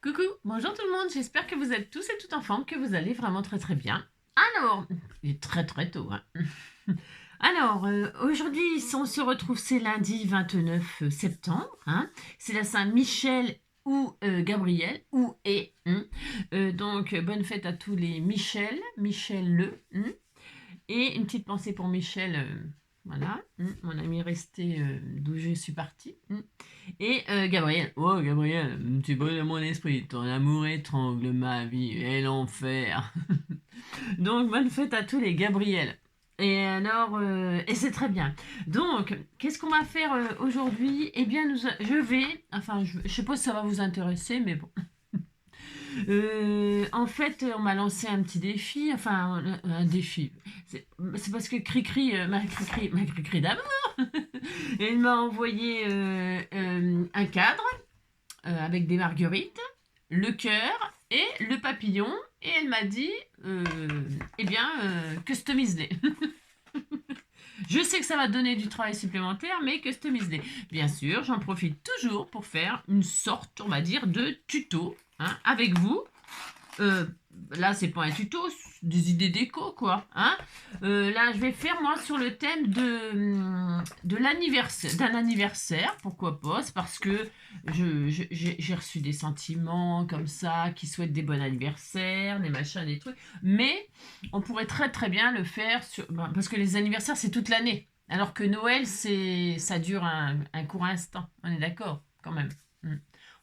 Coucou, bonjour tout le monde, j'espère que vous êtes tous et toutes en forme, que vous allez vraiment très très bien. Alors, il est très très tôt, hein. Alors, aujourd'hui, on se retrouve, c'est lundi 29 septembre, hein. C'est la Saint-Michel ou Gabriel, ou et. Donc, bonne fête à tous les Michel, Michel le. Et une petite pensée pour Michel, voilà, mon ami resté d'où je suis partie. Et Gabriel, oh Gabriel, tu brûles mon esprit, ton amour étrangle ma vie et l'enfer. Donc bonne fête à tous les Gabriel. Et alors, et c'est très bien. Donc, qu'est-ce qu'on va faire aujourd'hui? Eh bien, je vais, enfin, je sais pas si ça va vous intéresser, mais bon. En fait, on m'a lancé un petit défi, enfin, un défi. C'est parce que Cricri, ma Cricri d'amour, elle m'a envoyé un cadre avec des marguerites, le cœur et le papillon. Et elle m'a dit, eh bien, customise-les. Je sais que ça va donner du travail supplémentaire, mais customise-les. Bien sûr, j'en profite toujours pour faire une sorte, on va dire, de tuto avec vous. Euh, Là, c'est pas un tuto, des idées déco, quoi. Là, je vais faire, moi, sur le thème de l'anniversaire, d'un anniversaire, pourquoi pas. C'est parce que j'ai reçu des sentiments comme ça, qui souhaitent des bons anniversaires, des machins, des trucs. Mais on pourrait très, très bien le faire parce que les anniversaires, c'est toute l'année. Alors que Noël, ça dure un court instant. On est d'accord, quand même. Mm.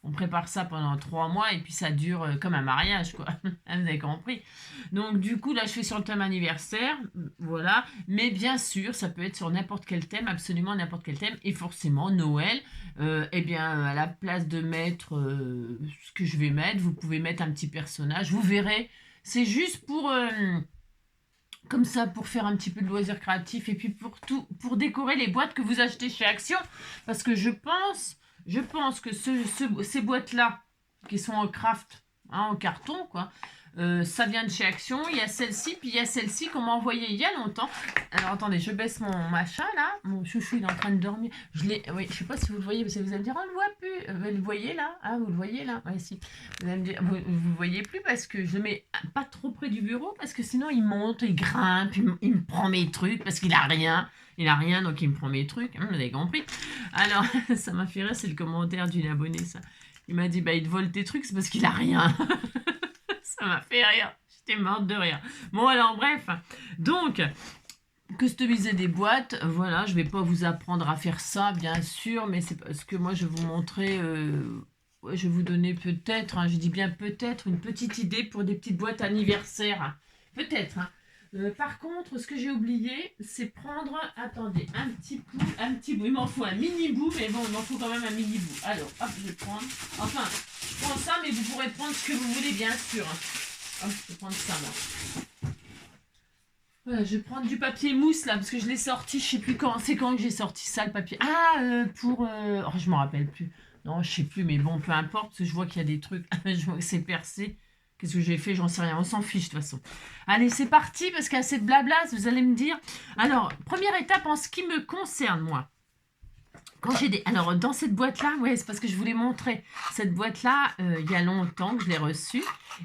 On prépare ça pendant 3 mois et puis ça dure comme un mariage, quoi. Vous avez compris. Donc, du coup, là, je fais sur le thème anniversaire, voilà. Mais bien sûr, ça peut être sur n'importe quel thème, absolument n'importe quel thème. Et forcément, Noël, eh bien, à la place de mettre ce que je vais mettre, vous pouvez mettre un petit personnage. Vous verrez, c'est juste pour. Comme ça, pour faire un petit peu de loisir créatif et puis pour décorer les boîtes que vous achetez chez Action. Parce que je pense que ces boîtes-là, qui sont en craft, en carton, quoi, ça vient de chez Action. Il y a celle-ci, puis il y a celle-ci qu'on m'a envoyée il y a longtemps. Alors attendez, je baisse mon machin là. Mon chouchou il est en train de dormir. Oui, je sais pas si vous le voyez, parce que vous allez me dire, on le voit plus. Vous le voyez là? Ah, vous le voyez là? Oui, si. Vous allez me dire, vous le voyez plus parce que je le mets pas trop près du bureau, parce que sinon il monte, il grimpe, il me prend mes trucs, parce qu'il a rien. Il a rien, donc il me prend mes trucs. Vous avez compris? Alors, ça m'a fait rire, c'est le commentaire d'une abonnée, ça. Il m'a dit, bah, il te vole tes trucs, c'est parce qu'il a rien. Ça m'a fait rire. J'étais morte de rire. Bon, alors, bref. Donc, customiser des boîtes, voilà, je vais pas vous apprendre à faire ça, bien sûr, mais c'est parce que moi, je vais vous montrer... ouais, je vais vous donner peut-être, je dis bien peut-être, une petite idée pour des petites boîtes anniversaires. Peut-être, par contre, ce que j'ai oublié, c'est prendre, attendez, un petit bout, il m'en faut un mini bout, mais bon, il m'en faut quand même un mini bout. Alors, hop, je vais prendre, enfin, je prends ça, mais vous pourrez prendre ce que vous voulez, bien sûr. Hop, je vais prendre ça, moi. Voilà, je vais prendre du papier mousse, là, parce que je l'ai sorti, je sais plus quand, c'est quand que j'ai sorti ça, le papier. Ah, oh, je m'en rappelle plus. Non, je sais plus, mais bon, peu importe, parce que je vois qu'il y a des trucs, je vois que c'est percé. Qu'est-ce que j'ai fait? J'en sais rien, on s'en fiche de toute façon. Allez, c'est parti, parce qu'il y a assez de blabla, vous allez me dire. Alors, première étape en ce qui me concerne, moi. Quand j'ai des... Alors, dans cette boîte-là, ouais, c'est parce que je voulais montrer. Cette boîte-là, il y a longtemps que je l'ai reçue.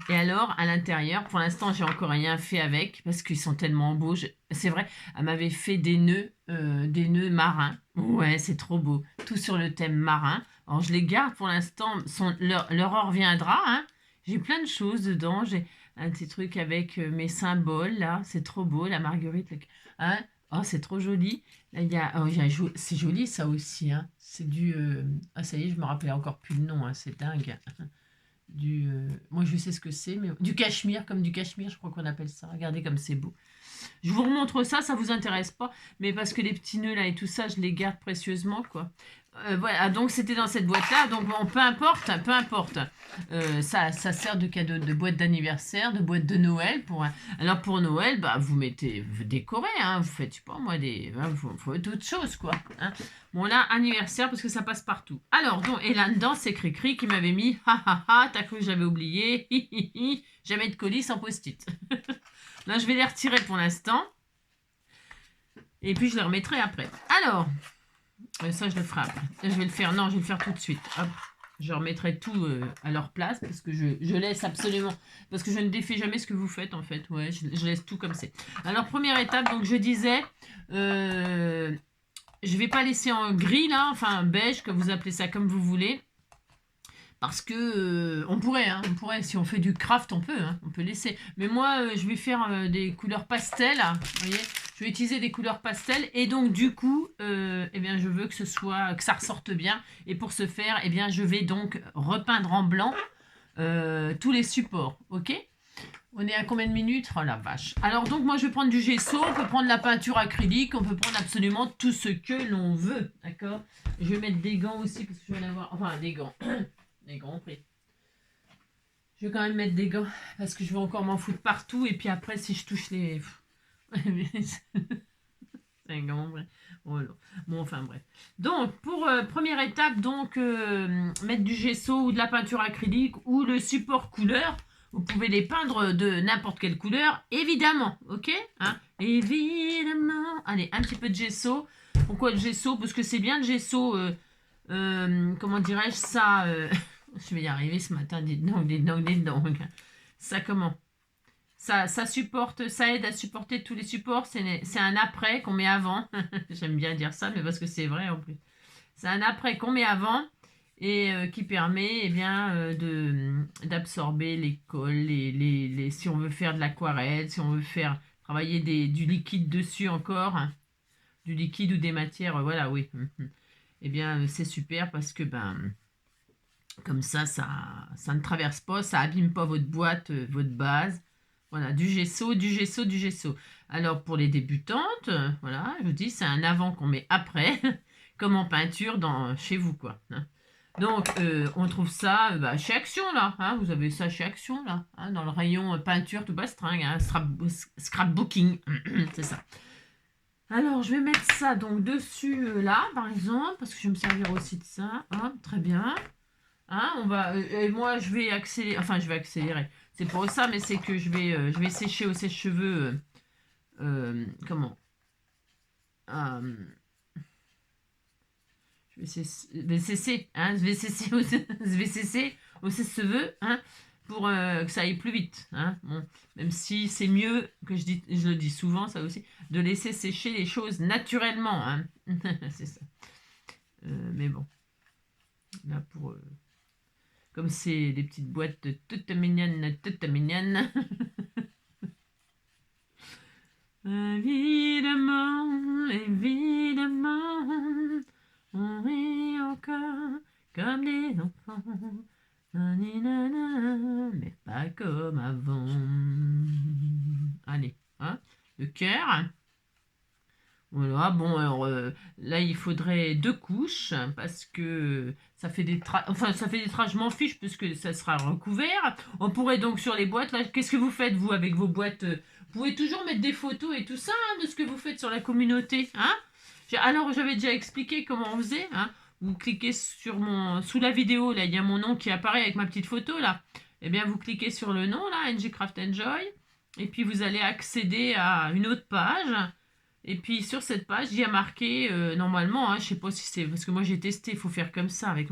Et alors, à l'intérieur, pour l'instant, j'ai encore rien fait avec, parce qu'ils sont tellement beaux. C'est vrai, elle m'avait fait des nœuds marins. Ouais, c'est trop beau. Tout sur le thème marin. Alors, je les garde pour l'instant. Leur heure viendra, hein. J'ai plein de choses dedans. J'ai un petit truc avec mes symboles, là. C'est trop beau, la marguerite. Hein. Oh, c'est trop joli. Là, c'est joli, ça aussi, hein. C'est du... Ah, ça y est, je me rappelais encore plus le nom, hein. C'est dingue. Moi, je sais ce que c'est, mais... Du cachemire, comme du cachemire, je crois qu'on appelle ça. Regardez comme c'est beau. Je vous remontre ça, ça vous intéresse pas, mais parce que les petits nœuds là et tout ça, je les garde précieusement, quoi. Voilà, donc c'était dans cette boîte-là, donc bon, peu importe, peu importe. Ça sert de cadeau, de boîte d'anniversaire, de boîte de Noël. Alors pour Noël, bah, vous décorez, hein, vous faites, je sais pas moi, vous faites autre chose, quoi. Hein. Bon là, anniversaire, parce que ça passe partout. Alors, donc, et là-dedans, c'est Cricri qui m'avait mis, ha ha ha, t'as cru que j'avais oublié, hi hi hi, jamais de colis sans post-it. Là, je vais les retirer pour l'instant. Et puis, je les remettrai après. Alors, ça, je le ferai après. Je vais le faire. Non, je vais le faire tout de suite. Hop. Je remettrai tout à leur place parce que je laisse absolument, parce que je ne défais jamais ce que vous faites en fait. Ouais, je laisse tout comme c'est. Alors première étape, donc je disais, je vais pas laisser en gris là, enfin beige, que vous appelez ça comme vous voulez. Parce que on pourrait, si on fait du craft, on peut laisser. Mais moi, je vais faire des couleurs pastel, vous voyez. Je vais utiliser des couleurs pastel et donc du coup, eh bien, je veux que que ça ressorte bien. Et pour ce faire, eh bien, je vais donc repeindre en blanc tous les supports, ok. On est à combien de minutes? Oh la vache. Alors donc moi je vais prendre du gesso, on peut prendre la peinture acrylique, on peut prendre absolument tout ce que l'on veut, d'accord. Je vais mettre des gants aussi parce que je vais en avoir, enfin des gants. Les grands prix. Je vais quand même mettre des gants parce que je vais encore m'en foutre partout et puis après si je touche les... C'est gants, bref. Bon, enfin bref. Donc pour première étape, donc mettre du gesso ou de la peinture acrylique ou le support couleur. Vous pouvez les peindre de n'importe quelle couleur, évidemment, ok, hein, évidemment. Allez, un petit peu de gesso. Pourquoi le gesso? Parce que c'est bien le gesso, comment dirais-je ça je vais y arriver ce matin, dites donc. Ça comment? Ça supporte, ça aide à supporter tous les supports. C'est un après qu'on met avant. J'aime bien dire ça, mais parce que c'est vrai en plus. C'est un après qu'on met avant et qui permet eh bien, d'absorber les cols, si on veut faire de l'aquarelle, si on veut faire travailler du liquide dessus encore, hein, du liquide ou des matières, voilà, oui. Eh bien, c'est super parce que comme ça ne traverse pas, ça abîme pas votre boîte, votre base. Voilà, du gesso, du gesso, du gesso. Alors, pour les débutantes, voilà, je vous dis, c'est un avant qu'on met après, comme en peinture chez vous, quoi. Hein. Donc, on trouve ça chez Action, là. Hein, vous avez ça chez Action, là. Hein, dans le rayon peinture, tout bastringue, hein, scrapbooking. C'est ça. Alors, je vais mettre ça donc dessus, là, par exemple, parce que je vais me servir aussi de ça. Hop, très bien. Hein, et moi, je vais accélérer. C'est pour ça, mais c'est que je vais sécher au sèche-cheveux. Comment je vais cesser, hein, je vais cesser au sèche-cheveux, hein, pour que ça aille plus vite. Hein, bon, même si c'est mieux, je le dis souvent, ça aussi, de laisser sécher les choses naturellement. Hein. C'est ça. Mais bon, là pour... comme c'est des petites boîtes toutes mignonnes, toutes mignonnes. Évidemment, évidemment, on rit encore comme des enfants. Mais pas comme avant. Allez, hein, le cœur. Voilà, bon, alors là, il faudrait 2 couches parce que ça fait des traces. Enfin, ça fait des traces, je m'en fiche parce que ça sera recouvert. On pourrait donc sur les boîtes, là, qu'est-ce que vous faites, vous, avec vos boîtes vous pouvez toujours mettre des photos et tout ça hein, de ce que vous faites sur la communauté. Hein alors, j'avais déjà expliqué comment on faisait. Hein vous cliquez sous la vidéo, là, il y a mon nom qui apparaît avec ma petite photo, là. Eh bien, vous cliquez sur le nom, là, NG Craft Enjoy. Et puis, vous allez accéder à une autre page. Et puis sur cette page, il y a marqué, normalement, hein, je ne sais pas si c'est... Parce que moi j'ai testé, il faut faire comme ça avec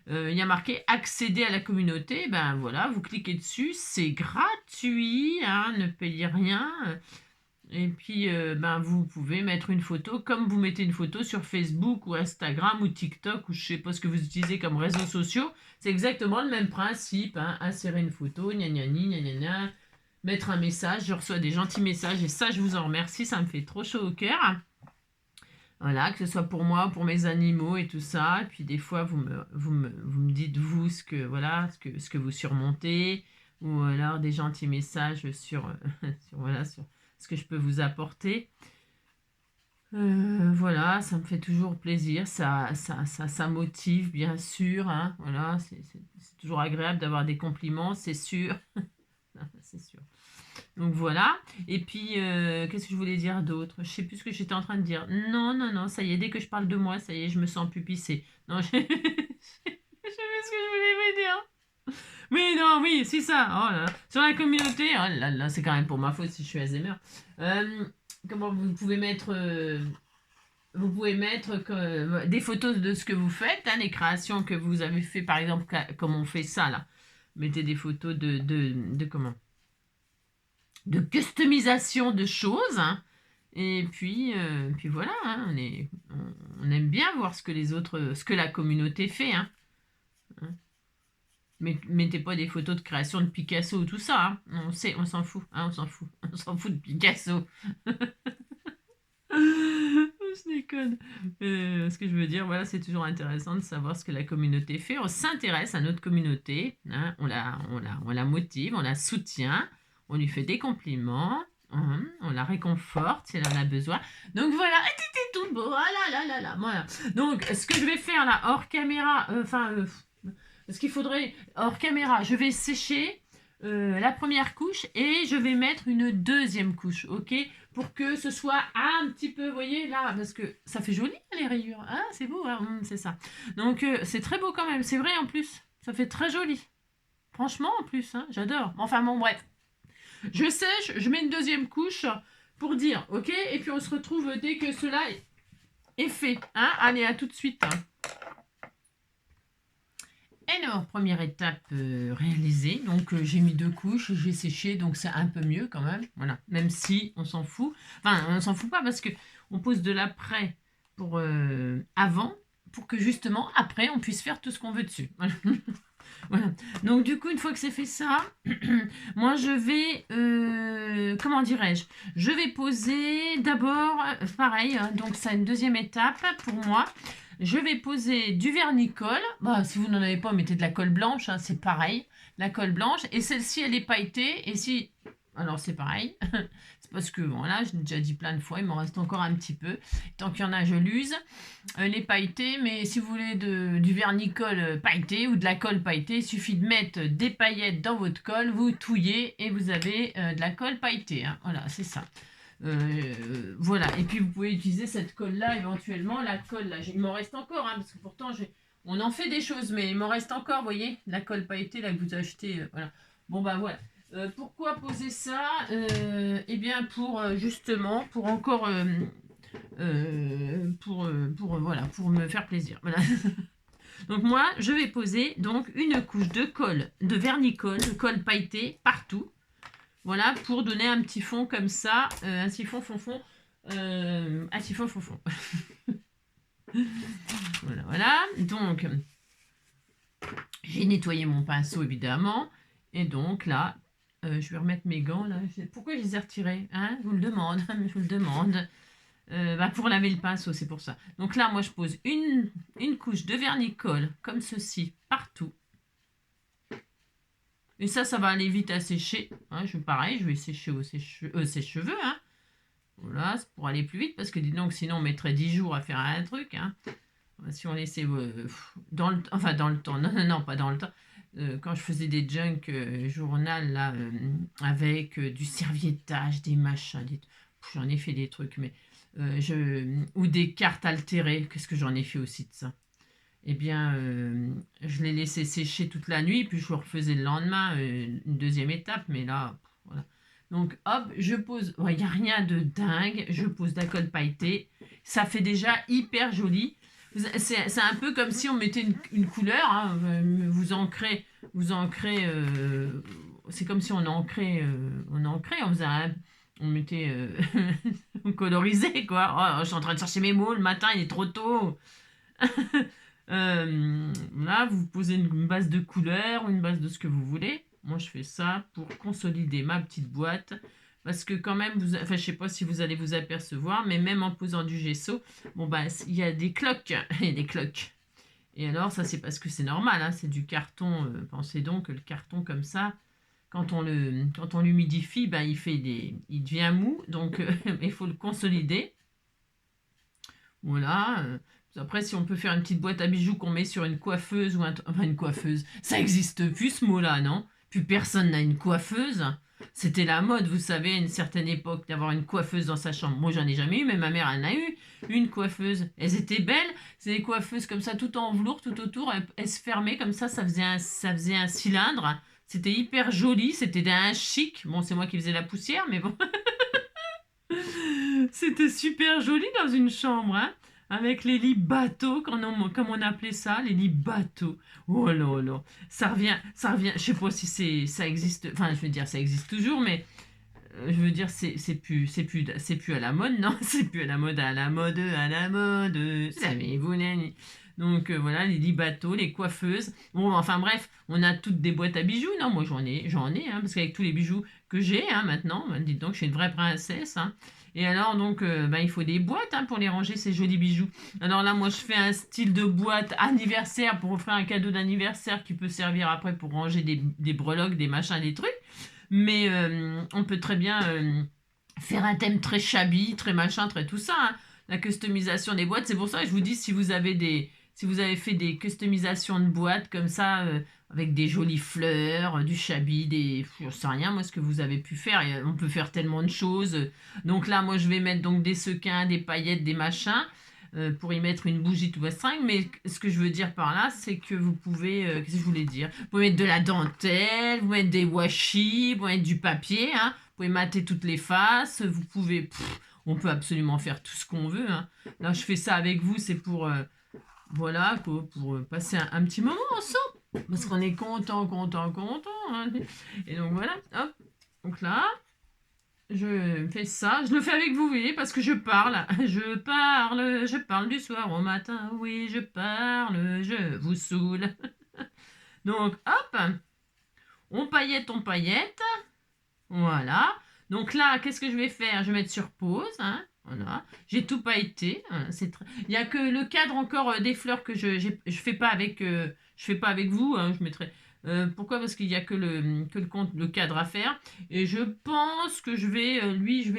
il y a marqué accéder à la communauté. Ben voilà, vous cliquez dessus, c'est gratuit, hein, ne payez rien. Et puis vous pouvez mettre une photo comme vous mettez une photo sur Facebook ou Instagram ou TikTok ou je ne sais pas ce que vous utilisez comme réseaux sociaux. C'est exactement le même principe, hein, insérer une photo, gna gna gna gna gna. Mettre un message, je reçois des gentils messages et ça je vous en remercie, ça me fait trop chaud au cœur. Voilà, que ce soit pour moi, pour mes animaux et tout ça. Et puis des fois vous me dites vous ce que vous surmontez ou alors des gentils messages sur ce que je peux vous apporter. Voilà, ça me fait toujours plaisir, ça motive bien sûr. Hein, voilà, c'est toujours agréable d'avoir des compliments, c'est sûr. C'est sûr. Donc voilà. Et puis, qu'est-ce que je voulais dire d'autre? Je sais plus ce que j'étais en train de dire. Non, ça y est, dès que je parle de moi, ça y est, je me sens pupissée. Non, je sais plus ce que je voulais vous dire. Mais non, oui, c'est ça. Oh là là. Sur la communauté, oh là là, c'est quand même pour ma faute si je suis Alzheimer. Comment vous pouvez mettre... vous pouvez mettre des photos de ce que vous faites, hein, les créations que vous avez fait, par exemple, comme on fait ça là. Mettez des photos de comment? De customisation de choses, hein. Et puis voilà, hein, on aime bien voir ce que les autres, ce que la communauté fait, hein. Mais mettez pas des photos de création de Picasso ou tout ça, hein. On sait, on s'en fout, hein, on s'en fout. On s'en fout de Picasso. Je déconne. Ce que je veux dire, voilà, c'est toujours intéressant de savoir ce que la communauté fait. On s'intéresse à notre communauté, hein, on la motive, on la soutient, on lui fait des compliments, hein, on la réconforte si elle en a besoin. Donc voilà, c'était tout beau, ah là là là là, voilà. Donc ce que je vais faire là, hors caméra, ce qu'il faudrait, hors caméra, je vais sécher la première couche et je vais mettre une deuxième couche, ok? Pour que ce soit un petit peu, vous voyez là, parce que ça fait joli les rayures, ah c'est beau, hein, c'est ça. Donc c'est très beau quand même, c'est vrai en plus, ça fait très joli. Franchement en plus, hein, j'adore. Enfin bon bref, je sèche, je mets une deuxième couche pour dire, ok? Et puis on se retrouve dès que cela est fait, hein? Allez, à tout de suite. Alors, première étape réalisée. Donc, j'ai mis 2 couches, j'ai séché, donc c'est un peu mieux quand même. Voilà, même si on s'en fout. Enfin, on s'en fout pas parce que on pose de l'après pour avant, pour que justement après on puisse faire tout ce qu'on veut dessus. Voilà. Voilà. Donc du coup, une fois que c'est fait ça, moi je vais, comment dirais-je, je vais poser d'abord, pareil, hein, donc c'est une deuxième étape pour moi. Je vais poser du vernis-colle. Bah, si vous n'en avez pas, mettez de la colle blanche, hein, c'est pareil. La colle blanche. Et celle-ci, elle est pailletée. Et si... Alors, c'est pareil. C'est parce que, voilà, je l'ai déjà dit plein de fois, il m'en reste encore un petit peu. Tant qu'il y en a, je l'use. Les pailletés, mais si vous voulez du vernis-colle pailleté ou de la colle pailletée, il suffit de mettre des paillettes dans votre colle, vous touillez et vous avez de la colle pailletée, hein. Voilà, c'est ça. Voilà, et puis vous pouvez utiliser cette colle là éventuellement, la colle là, il m'en reste encore, hein, parce que pourtant on en fait des choses, mais il m'en reste encore, vous voyez, la colle pailletée là que vous achetez, voilà. Bon bah voilà. Pourquoi poser ça? Eh bien pour justement, pour encore, voilà, pour me faire plaisir, voilà. Donc moi, je vais poser donc une couche de colle, de vernis-colle, de colle pailletée partout. Voilà, pour donner un petit fond comme ça, un siphon fond, un siphon fond. Voilà, voilà. Donc, j'ai nettoyé mon pinceau, évidemment. Et donc, là, je vais remettre mes gants, là. Pourquoi je les ai retirés, hein? Je vous le demande, je vous le demande. Pour laver le pinceau, c'est pour ça. Donc là, moi, je pose une couche de vernis-colle, comme ceci, partout. Et ça va aller vite à sécher. Hein, pareil, je vais sécher ses cheveux. Hein. Voilà, c'est pour aller plus vite, parce que dis donc, sinon on mettrait 10 jours à faire un truc. Hein. Si on laissait dans le temps, non, pas dans le temps. Quand je faisais des junk journal, là, avec du serviettage, des machins, j'en ai fait des trucs, mais ou des cartes altérées, qu'est-ce que j'en ai fait aussi de ça? Eh bien, je l'ai laissé sécher toute la nuit, puis je le refaisais le lendemain, une deuxième étape, mais là, voilà. Donc, hop, je pose, il n'y a rien de dingue, je pose de la colle pailletée, ça fait déjà hyper joli. C'est un peu comme si on mettait une couleur, hein, vous ancrez, c'est comme si on ancrait, on faisait on mettait, on colorisait, quoi. Oh, je suis en train de chercher mes mots, le matin, il est trop tôt. Là, vous posez une base de couleurs, une base de ce que vous voulez. Moi, je fais ça pour consolider ma petite boîte. Parce que quand même, je sais pas si vous allez vous apercevoir, mais même en posant du gesso, bon bah, il y a des cloques. Et des cloques. Et alors, ça, c'est parce que c'est normal, hein, c'est du carton. Pensez donc que le carton comme ça, quand on l'humidifie, ben, il devient mou. Donc, il faut le consolider. Voilà. Après, si on peut faire une petite boîte à bijoux qu'on met sur une coiffeuse ou enfin une coiffeuse, ça existe plus ce mot-là, non? Plus personne n'a une coiffeuse. C'était la mode, vous savez, à une certaine époque, d'avoir une coiffeuse dans sa chambre. Moi, j'en ai jamais eu, mais ma mère en a eu une coiffeuse. Elles étaient belles, c'est des coiffeuses comme ça, tout en velours, tout autour. Elles se fermaient comme ça faisait un cylindre. C'était hyper joli, c'était d'un chic. Bon, c'est moi qui faisais la poussière, mais bon. C'était super joli dans une chambre, hein. avec les lits bateaux, comme on appelait ça, les lits bateaux. Oh là là, ça revient, je sais pas si ça existe, enfin je veux dire ça existe toujours, mais je veux dire c'est plus à la mode, non, c'est plus à la mode, savez-vous, nani. Donc voilà, les lits bateaux, les coiffeuses. Bon, enfin bref, on a toutes des boîtes à bijoux, non, moi j'en ai, hein, parce qu'avec tous les bijoux que j'ai hein, maintenant, ben, dites donc, je suis une vraie princesse, hein. Et alors donc, ben, il faut des boîtes hein, pour les ranger ces jolis bijoux. Alors là, moi je fais un style de boîte anniversaire pour offrir un cadeau d'anniversaire qui peut servir après pour ranger des breloques, des machins, des trucs. Mais on peut très bien faire un thème très shabby, très machin, très tout ça, hein. La customisation des boîtes, c'est pour ça que je vous dis si vous avez fait des customisations de boîtes comme ça, avec des jolies fleurs, du shabby, je sais rien moi ce que vous avez pu faire. On peut faire tellement de choses. Donc là, moi je vais mettre donc des sequins, des paillettes, des machins. Pour y mettre une bougie tout string, mais ce que je veux dire par là, c'est que vous pouvez, qu'est-ce que je voulais dire? Vous pouvez mettre de la dentelle, vous pouvez mettre des washi, vous pouvez mettre du papier, hein, vous pouvez mater toutes les faces, vous pouvez, on peut absolument faire tout ce qu'on veut, hein. Là, je fais ça avec vous, c'est pour, voilà, quoi, pour passer un petit moment ensemble, parce qu'on est content, hein. Et donc voilà, hop, donc là, je fais ça, je le fais avec vous, vous voyez, parce que je parle, je parle du soir au matin, oui, je parle, je vous saoule. Donc, hop, on paillette, voilà. Donc là, qu'est-ce que je vais faire? Je vais mettre sur pause, hein, voilà. J'ai tout pailleté, hein, il n'y a que le cadre encore des fleurs que je fais pas avec, vous, hein, je mettrai... pourquoi? Parce qu'il n'y a que le cadre à faire. Et je pense que je vais, je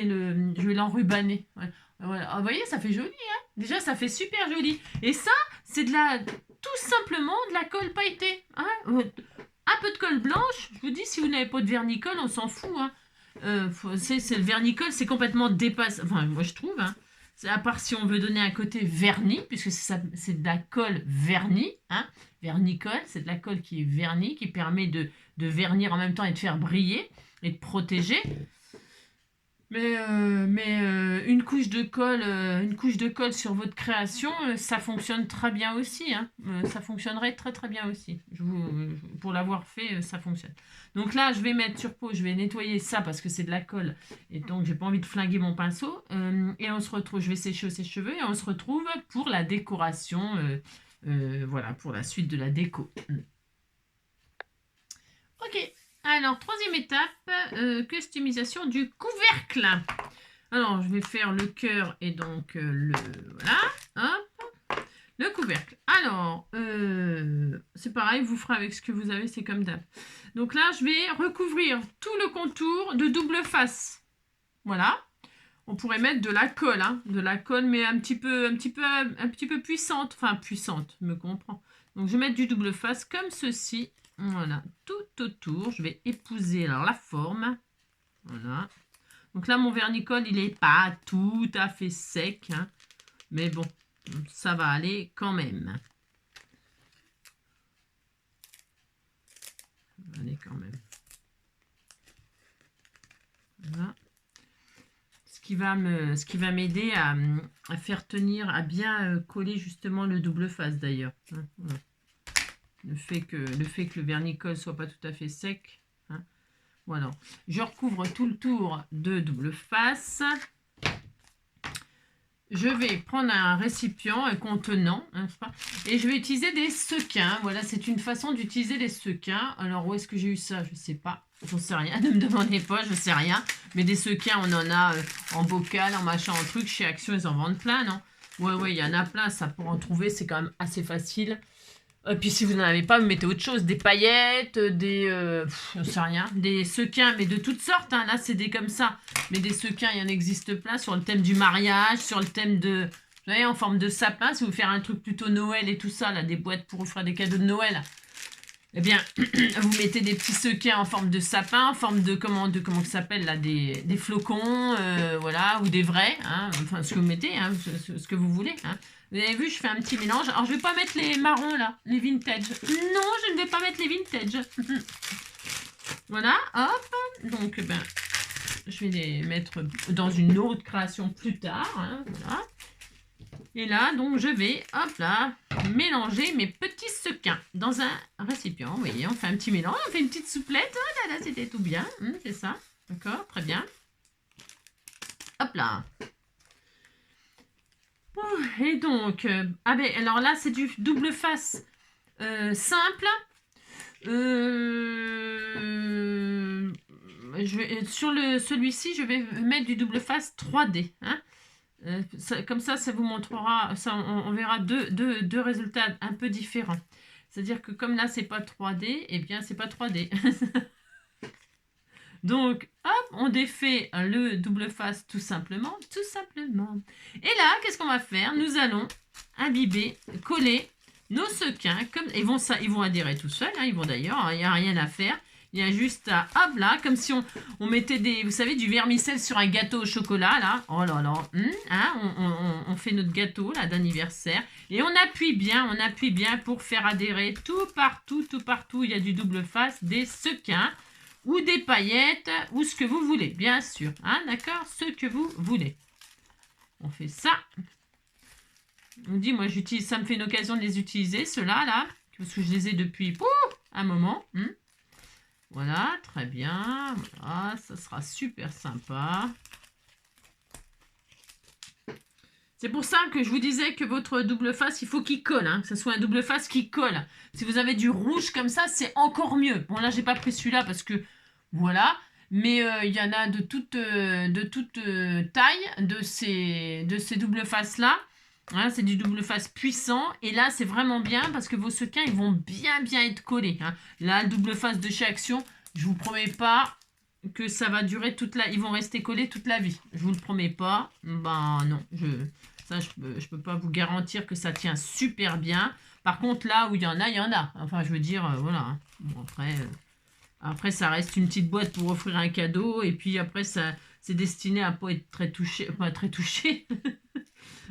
vais l'enrubaner. Ouais. Voilà. Ah, vous voyez, ça fait joli, hein. Déjà, ça fait super joli. Et ça, c'est tout simplement de la colle pailletée, hein. Un peu de colle blanche. Je vous dis, si vous n'avez pas de vernicole, on s'en fout, hein. C'est le vernicole, c'est complètement dépassé. Enfin, moi je trouve, hein. À part si on veut donner un côté verni, puisque c'est de la colle vernie, hein. Vernicole, c'est de la colle qui est vernie, qui permet de vernir en même temps et de faire briller et de protéger. Mais une couche de colle sur votre création, ça fonctionne très bien aussi, hein. Ça fonctionnerait très très bien aussi. Pour l'avoir fait, ça fonctionne. Donc là, je vais mettre sur pause, je vais nettoyer ça parce que c'est de la colle et donc j'ai pas envie de flinguer mon pinceau. Et on se retrouve, je vais sécher ses cheveux et on se retrouve pour la décoration. Voilà, pour la suite de la déco. Ok. Alors, troisième étape, customisation du couvercle. Alors, je vais faire le cœur et donc voilà, hop, le couvercle. Alors, c'est pareil, vous ferez avec ce que vous avez, c'est comme d'hab. Donc là, je vais recouvrir tout le contour de double face. Voilà. On pourrait mettre de la colle, hein, mais un petit peu puissante. Enfin, puissante, me comprends. Donc, je vais mettre du double face comme ceci. Voilà, tout autour. Je vais épouser alors la forme. Voilà. Donc là, mon vernicole, il n'est pas tout à fait sec, hein, mais bon, ça va aller quand même. Ça va aller quand même. Voilà. Ce qui va m'aider à faire tenir, à bien coller justement le double face d'ailleurs. Hein, voilà. Le fait que le vernicole soit pas tout à fait sec. Hein. Voilà. Je recouvre tout le tour de double face. Je vais prendre un récipient, un contenant, hein, et je vais utiliser des sequins. Voilà, c'est une façon d'utiliser les sequins. Alors, où est-ce que j'ai eu ça? Je sais pas. J'en sais rien. Ne me demandez pas, je sais rien. Mais des sequins, on en a en bocal, en machin, en truc. Chez Action, ils en vendent plein, non? Ouais, il y en a plein. Ça, pour en trouver, c'est quand même assez facile. Et puis si vous n'en avez pas, vous mettez autre chose, des paillettes, je sais rien, des sequins, mais de toutes sortes, hein. Là c'est des comme ça, mais des sequins, il y en existe plein sur le thème du mariage, sur le thème de, vous voyez, en forme de sapin, si vous faites un truc plutôt Noël et tout ça, là, des boîtes pour offrir des cadeaux de Noël, eh bien, vous mettez des petits sequins en forme de sapin, en forme de, comment ça s'appelle, là, des flocons, voilà, ou des vrais, hein, enfin, ce que vous mettez, hein, ce que vous voulez, hein. Vous avez vu, je fais un petit mélange. Alors, je vais pas mettre les marrons, là, les vintage. Non, je ne vais pas mettre les vintage. Voilà, hop. Donc, ben, je vais les mettre dans une autre création plus tard. Hein, voilà. Et là, donc, je vais, hop là, mélanger mes petits sequins dans un récipient. Vous voyez, on fait un petit mélange, on fait une petite souplette. Oh là là, c'était tout bien. C'est ça. D'accord, très bien. Hop là. Et donc, alors là, c'est du double face simple. Sur celui-ci, je vais mettre du double face 3D. Hein. Comme ça vous montrera, on verra deux résultats un peu différents. C'est-à-dire que comme là, c'est pas 3D, eh bien, c'est pas 3D. Donc, hop, on défait le double face tout simplement, tout simplement. Et là, qu'est-ce qu'on va faire? Nous allons imbiber, coller nos sequins. Ils vont adhérer tout seuls, hein, ils vont d'ailleurs, il n'y a rien à faire. Il y a juste à, hop là, comme si on mettait vous savez, du vermicelle sur un gâteau au chocolat, là. Oh là là, hein, on fait notre gâteau, là, d'anniversaire. Et on appuie bien pour faire adhérer tout partout. Il y a du double face, des sequins ou des paillettes, ou ce que vous voulez, bien sûr. Hein, d'accord? Ce que vous voulez. On fait ça. On dit, moi, ça me fait une occasion de les utiliser, ceux-là, là, parce que je les ai depuis un moment. Voilà, très bien. Voilà, ça sera super sympa. C'est pour ça que je vous disais que votre double face, il faut qu'il colle, hein, que ce soit un double face qui colle. Si vous avez du rouge comme ça, c'est encore mieux. Bon, là, j'ai pas pris celui-là parce que, voilà. Mais il y en a de toute taille de ces double faces-là. Hein, c'est du double face puissant. Et là, c'est vraiment bien parce que vos sequins, ils vont bien être collés. Hein. Là, le double face de chez Action, je vous promets pas que ça va durer ils vont rester collés toute la vie. Je vous le promets pas. Ben non, je peux pas vous garantir que ça tient super bien. Par contre, là où il y en a. Enfin, je veux dire, voilà. Hein. Bon, après, ça reste une petite boîte pour offrir un cadeau. Et puis après, c'est destiné à pas être très touché. Pas très touché.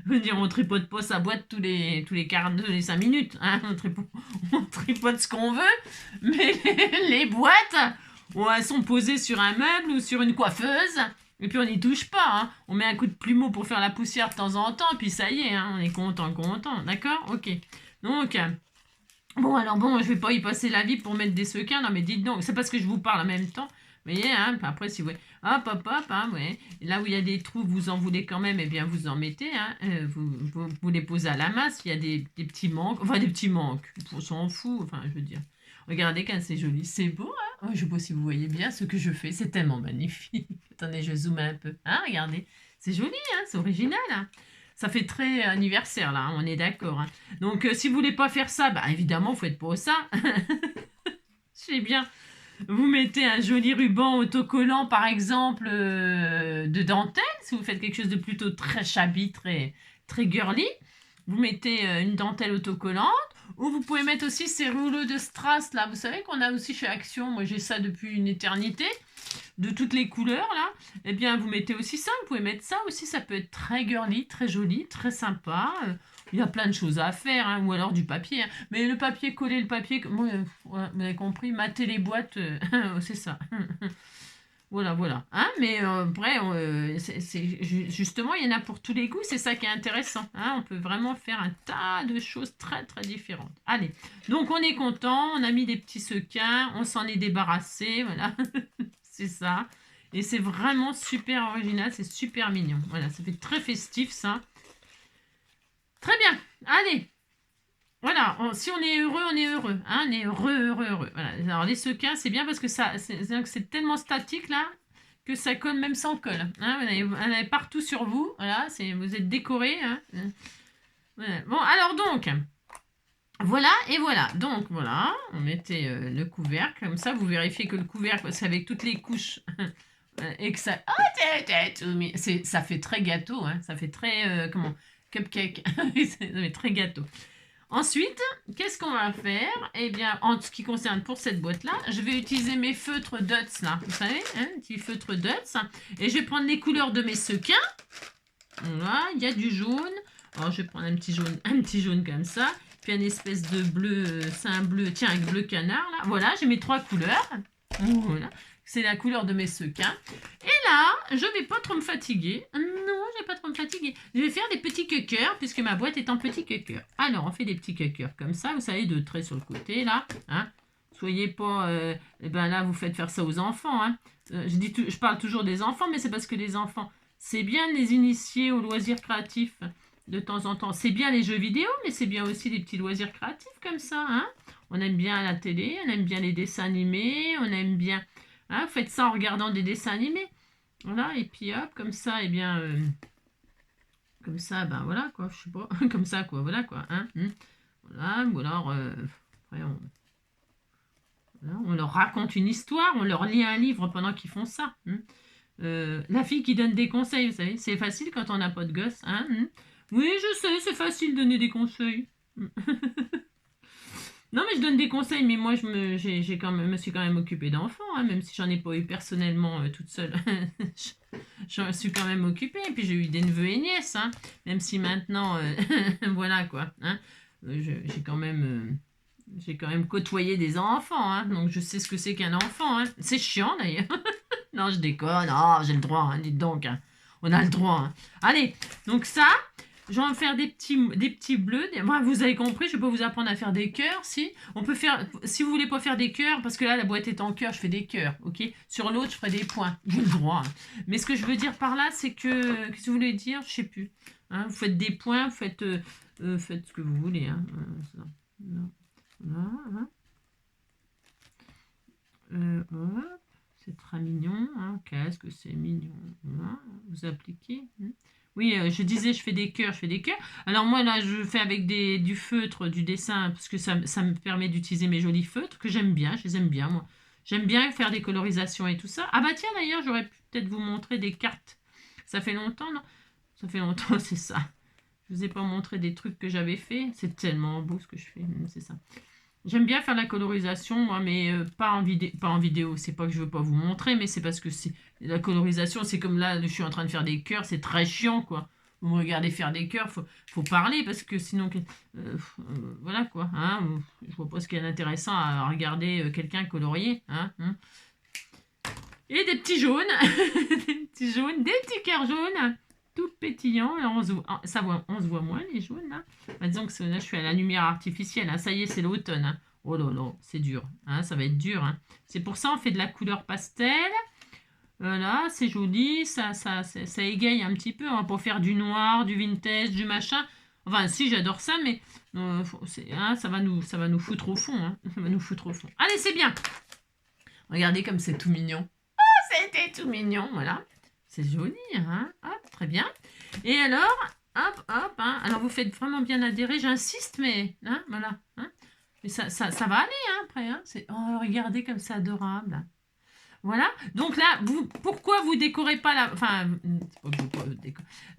Je veux dire, on tripote pas sa boîte tous les 5 minutes. Hein. On tripote ce qu'on veut. Mais les boîtes, elles sont posées sur un meuble ou sur une coiffeuse. Et puis on n'y touche pas. Hein. On met un coup de plumeau pour faire la poussière de temps en temps. Puis ça y est, hein, on est content. D'accord? Ok. Donc, je vais pas y passer la vie pour mettre des sequins. Non, mais dites donc, c'est parce que je vous parle en même temps. Vous voyez, hein, après, si vous voyez, hop, hein, ouais. Et là où il y a des trous, vous en voulez quand même, eh bien, vous en mettez, hein, vous les posez à la masse, il y a des petits manques, on s'en fout, enfin, je veux dire. Regardez quand c'est joli, c'est beau, hein. Je sais pas si vous voyez bien ce que je fais, c'est tellement magnifique. Attendez, je zoome un peu, hein, regardez, c'est joli, hein, c'est original, hein. Ça fait très anniversaire, là, hein, on est d'accord. Hein. Donc, si vous voulez pas faire ça, bah, évidemment, vous faites pas ça. Je sais bien. Vous mettez un joli ruban autocollant, par exemple, de dentelle, si vous faites quelque chose de plutôt très shabby, très girly. Vous mettez une dentelle autocollante, ou vous pouvez mettre aussi ces rouleaux de strass, là. Vous savez qu'on a aussi chez Action, moi j'ai ça depuis une éternité, de toutes les couleurs, là. Eh bien, vous mettez aussi ça, vous pouvez mettre ça aussi, ça peut être très girly, très joli, très sympa. Il y a plein de choses à faire, hein, ou alors du papier. Hein. Mais le papier, coller le papier, moi, vous avez compris, mater les boîtes, c'est ça. Voilà. Hein, mais après, justement, il y en a pour tous les goûts, c'est ça qui est intéressant. Hein, on peut vraiment faire un tas de choses très, très différentes. Allez, donc on est content, on a mis des petits sequins, on s'en est débarrassé, voilà, c'est ça. Et c'est vraiment super original, c'est super mignon. Voilà, ça fait très festif, ça. Très bien, allez. Voilà, si on est heureux, on est heureux. Hein, on est heureux. Voilà. Alors les sequins, c'est bien parce que c'est tellement statique là que ça colle même sans colle. Hein, vous en avez partout sur vous. Voilà, vous êtes décoré. Hein. Voilà. Bon, alors donc, voilà et voilà. Donc voilà, on mettait le couvercle. Comme ça, vous vérifiez que le couvercle, c'est avec toutes les couches. Et que ça... ça fait très gâteau. Hein, ça fait très... cupcake. Ça fait très gâteau. Ensuite, qu'est-ce qu'on va faire? Eh bien, en ce qui concerne pour cette boîte-là, je vais utiliser mes feutres Dutz, là. Vous savez, hein, petits feutres Dutz. Et je vais prendre les couleurs de mes sequins. Voilà, il y a du jaune. Alors, je vais prendre un petit jaune comme ça. Puis une espèce de bleu, c'est un bleu, tiens, un bleu canard, là. Voilà, j'ai mes 3 couleurs. Voilà. c'est la couleur de mes sequins. Et là, je vais pas trop me fatiguer. Non, je vais pas trop me fatiguer. Je vais faire des petits cueilleurs, puisque ma boîte est en petits cueilleurs. Alors, on fait des petits cueilleurs comme ça, vous savez, 2 traits sur le côté, là. Hein. Soyez pas... ben là, vous faites faire ça aux enfants. Hein. Je parle toujours des enfants, mais c'est parce que les enfants, c'est bien de les initier aux loisirs créatifs de temps en temps. C'est bien les jeux vidéo, mais c'est bien aussi les petits loisirs créatifs comme ça. Hein. On aime bien la télé, on aime bien les dessins animés, on aime bien... Hein, faites ça en regardant des dessins animés. Voilà, et puis hop, comme ça, et bien... comme ça, ben voilà, quoi, je sais pas. Comme ça, quoi, voilà, quoi. Hein, voilà, ou alors... après, on leur raconte une histoire, on leur lit un livre pendant qu'ils font ça. La fille qui donne des conseils, vous savez, c'est facile quand on n'a pas de gosse. Hein. Oui, je sais, c'est facile de donner des conseils. Non, mais je donne des conseils, mais moi, me suis quand même occupée d'enfants, hein, même si j'en ai pas eu personnellement toute seule. J'en suis quand même occupée. Et puis, j'ai eu des neveux et nièces, hein, même si maintenant, voilà, quoi. Hein, j'ai quand même côtoyé des enfants, hein, donc je sais ce que c'est qu'un enfant. Hein. C'est chiant, d'ailleurs. Non, je déconne. Oh, j'ai le droit, hein, dites donc. Hein. On a le droit. Hein. Allez, donc ça... Je vais en faire des petits bleus. Moi, vous avez compris, je peux vous apprendre à faire des cœurs. Si on peut faire, si vous voulez pas faire des cœurs, parce que là, la boîte est en cœur, je fais des cœurs, ok. Sur l'autre, je ferai des points. J'ai le droit. Hein. Mais ce que je veux dire par là, c'est que, qu'est-ce que vous voulez dire? Je sais plus. Hein, vous faites des points, faites ce que vous voulez. Hein. Voilà. C'est très mignon. Hein. Qu'est-ce que c'est mignon. Voilà. Vous appliquez. Oui, je disais, je fais des cœurs. Alors moi, là, je fais avec du feutre, du dessin, parce que ça me permet d'utiliser mes jolis feutres, que j'aime bien, je les aime bien, moi. J'aime bien faire des colorisations et tout ça. Ah bah tiens, d'ailleurs, j'aurais pu peut-être vous montrer des cartes. Ça fait longtemps, non? Ça fait longtemps, c'est ça. Je vous ai pas montré des trucs que j'avais fait. C'est tellement beau ce que je fais, c'est ça. J'aime bien faire la colorisation, moi, mais pas en vidéo. C'est pas que je veux pas vous montrer, mais c'est parce que la colorisation, c'est comme là, je suis en train de faire des cœurs, c'est très chiant, quoi. Vous me regardez faire des cœurs, faut parler, parce que sinon, voilà, quoi. Hein, je vois pas ce qu'il y a d'intéressant à regarder quelqu'un colorier. Hein. Et des petits jaunes, des petits cœurs jaunes, tout pétillants. Alors on se voit moins, les jaunes, là. Bah, disons que là, je suis à la lumière artificielle. Hein. Ça y est, c'est l'automne. Hein. Oh là là, c'est dur. Hein, ça va être dur. Hein. C'est pour ça on fait de la couleur pastel. Voilà, c'est joli. Ça égaye un petit peu. Hein, pour faire du noir, du vintage, du machin. Enfin, si, j'adore ça, mais hein, ça va nous foutre au fond. Hein. Ça va nous foutre au fond. Allez, c'est bien. Regardez comme c'est tout mignon. Oh, c'était tout mignon, voilà. C'est joli, hein. Hop, très bien. Et alors, hop, hein. Alors, vous faites vraiment bien adhérer. J'insiste, mais, hein, voilà. Hein. Mais ça va aller, hein, après. Hein. Oh, regardez comme c'est adorable. Voilà. Donc là, pourquoi vous décorez pas la... Enfin,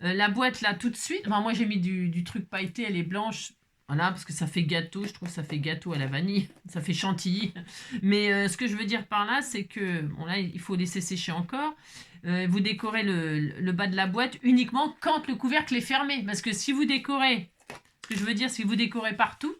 la boîte, là, tout de suite. Enfin, moi, j'ai mis du truc pailleté. Elle est blanche. Voilà, parce que ça fait gâteau, je trouve que ça fait gâteau à la vanille, ça fait chantilly. Mais ce que je veux dire par là, c'est que, bon là, il faut laisser sécher encore. Vous décorez le bas de la boîte uniquement quand le couvercle est fermé. Parce que si vous décorez, ce que je veux dire, si vous décorez partout,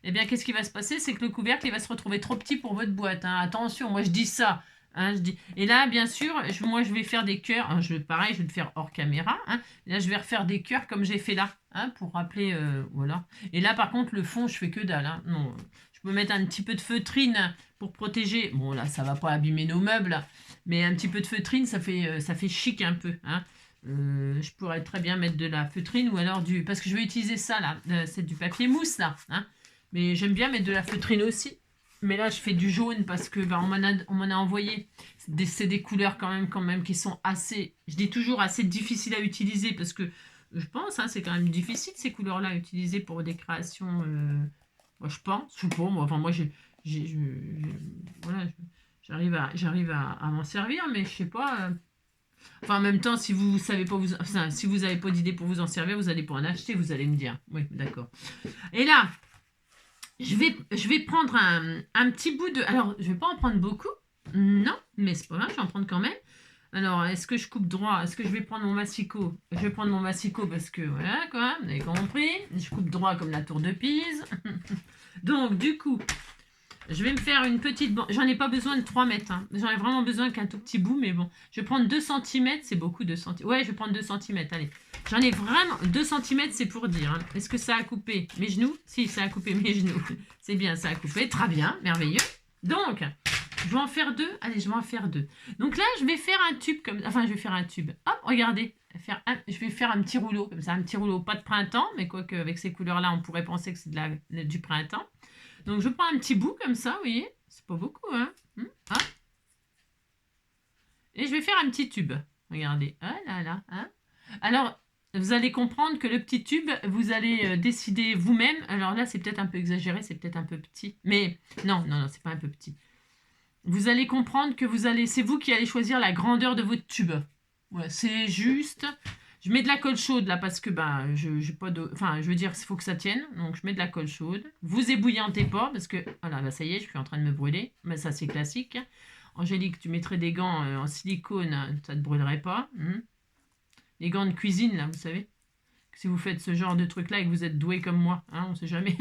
eh bien, qu'est-ce qui va se passer? C'est que le couvercle, il va se retrouver trop petit pour votre boîte. Hein. Attention, moi, je dis ça. Hein, et là, bien sûr, moi, je vais faire des cœurs. Hein, pareil, je vais le faire hors caméra. Hein. Là, je vais refaire des cœurs comme j'ai fait là, hein, pour rappeler, voilà. Et là, par contre, le fond, je fais que dalle. Hein. Non, je peux mettre un petit peu de feutrine pour protéger. Bon, là, ça va pas abîmer nos meubles, mais un petit peu de feutrine, ça fait chic un peu. Hein. Je pourrais très bien mettre de la feutrine ou alors parce que je vais utiliser ça là. C'est du papier mousse là. Hein. Mais j'aime bien mettre de la feutrine aussi. Mais là, je fais du jaune parce que on m'en a envoyé. C'est des couleurs quand même qui sont assez, je dis toujours assez difficiles à utiliser parce que je pense, hein, c'est quand même difficile ces couleurs-là à utiliser pour des créations. Moi, je pense, je sais pas, moi, enfin, moi, voilà, j'arrive à m'en servir, mais je sais pas. Enfin, en même temps, si vous savez pas si vous n'avez pas d'idée pour vous en servir, vous allez pas en acheter, vous allez me dire. Oui, d'accord. Et là. Je vais prendre un petit bout de... Alors, je ne vais pas en prendre beaucoup. Non, mais c'est pas grave, je vais en prendre quand même. Alors, est-ce que je coupe droit? Est-ce que je vais prendre mon massicot? Je vais prendre mon massicot parce que, voilà, quoi, vous avez compris. Je coupe droit comme la tour de Pise. Donc, du coup, Je vais me faire une petite... Bon, j'en ai pas besoin de 3 mètres. Hein. J'en ai vraiment besoin qu'un tout petit bout, mais bon. Je vais prendre 2 cm, c'est beaucoup 2 cm. Ouais, je vais prendre 2 cm, allez. J'en ai vraiment... 2 cm, c'est pour dire. Hein. Est-ce que ça a coupé mes genoux? Si, ça a coupé mes genoux. C'est bien, ça a coupé. Très bien, merveilleux. Donc, je vais en faire 2. Allez, je vais en faire 2. Donc là, je vais faire un tube comme... Enfin, je vais faire un tube. Hop, regardez. Je vais faire un petit rouleau, comme ça. Un petit rouleau, pas de printemps, mais quoique avec ces couleurs-là, on pourrait penser que c'est du printemps. Donc, je prends un petit bout comme ça, vous voyez. C'est pas beaucoup, hein. Et je vais faire un petit tube. Regardez. Ah là là. Hein. Alors, vous allez comprendre que le petit tube, vous allez décider vous-même. Alors là, c'est peut-être un peu exagéré, c'est peut-être un peu petit. Mais non, non, non, c'est pas un peu petit. Vous allez comprendre que c'est vous qui allez choisir la grandeur de votre tube. Ouais, c'est juste... Je mets de la colle chaude là parce que je pas de, enfin je veux dire il faut que ça tienne, donc je mets de la colle chaude. Vous ébouillantez pas parce que voilà, bah, ça y est, je suis en train de me brûler, mais ça c'est classique. Angélique, tu mettrais des gants en silicone, ça te brûlerait pas. Les gants de cuisine là, vous savez. Si vous faites ce genre de truc là et que vous êtes doué comme moi, hein, on sait jamais.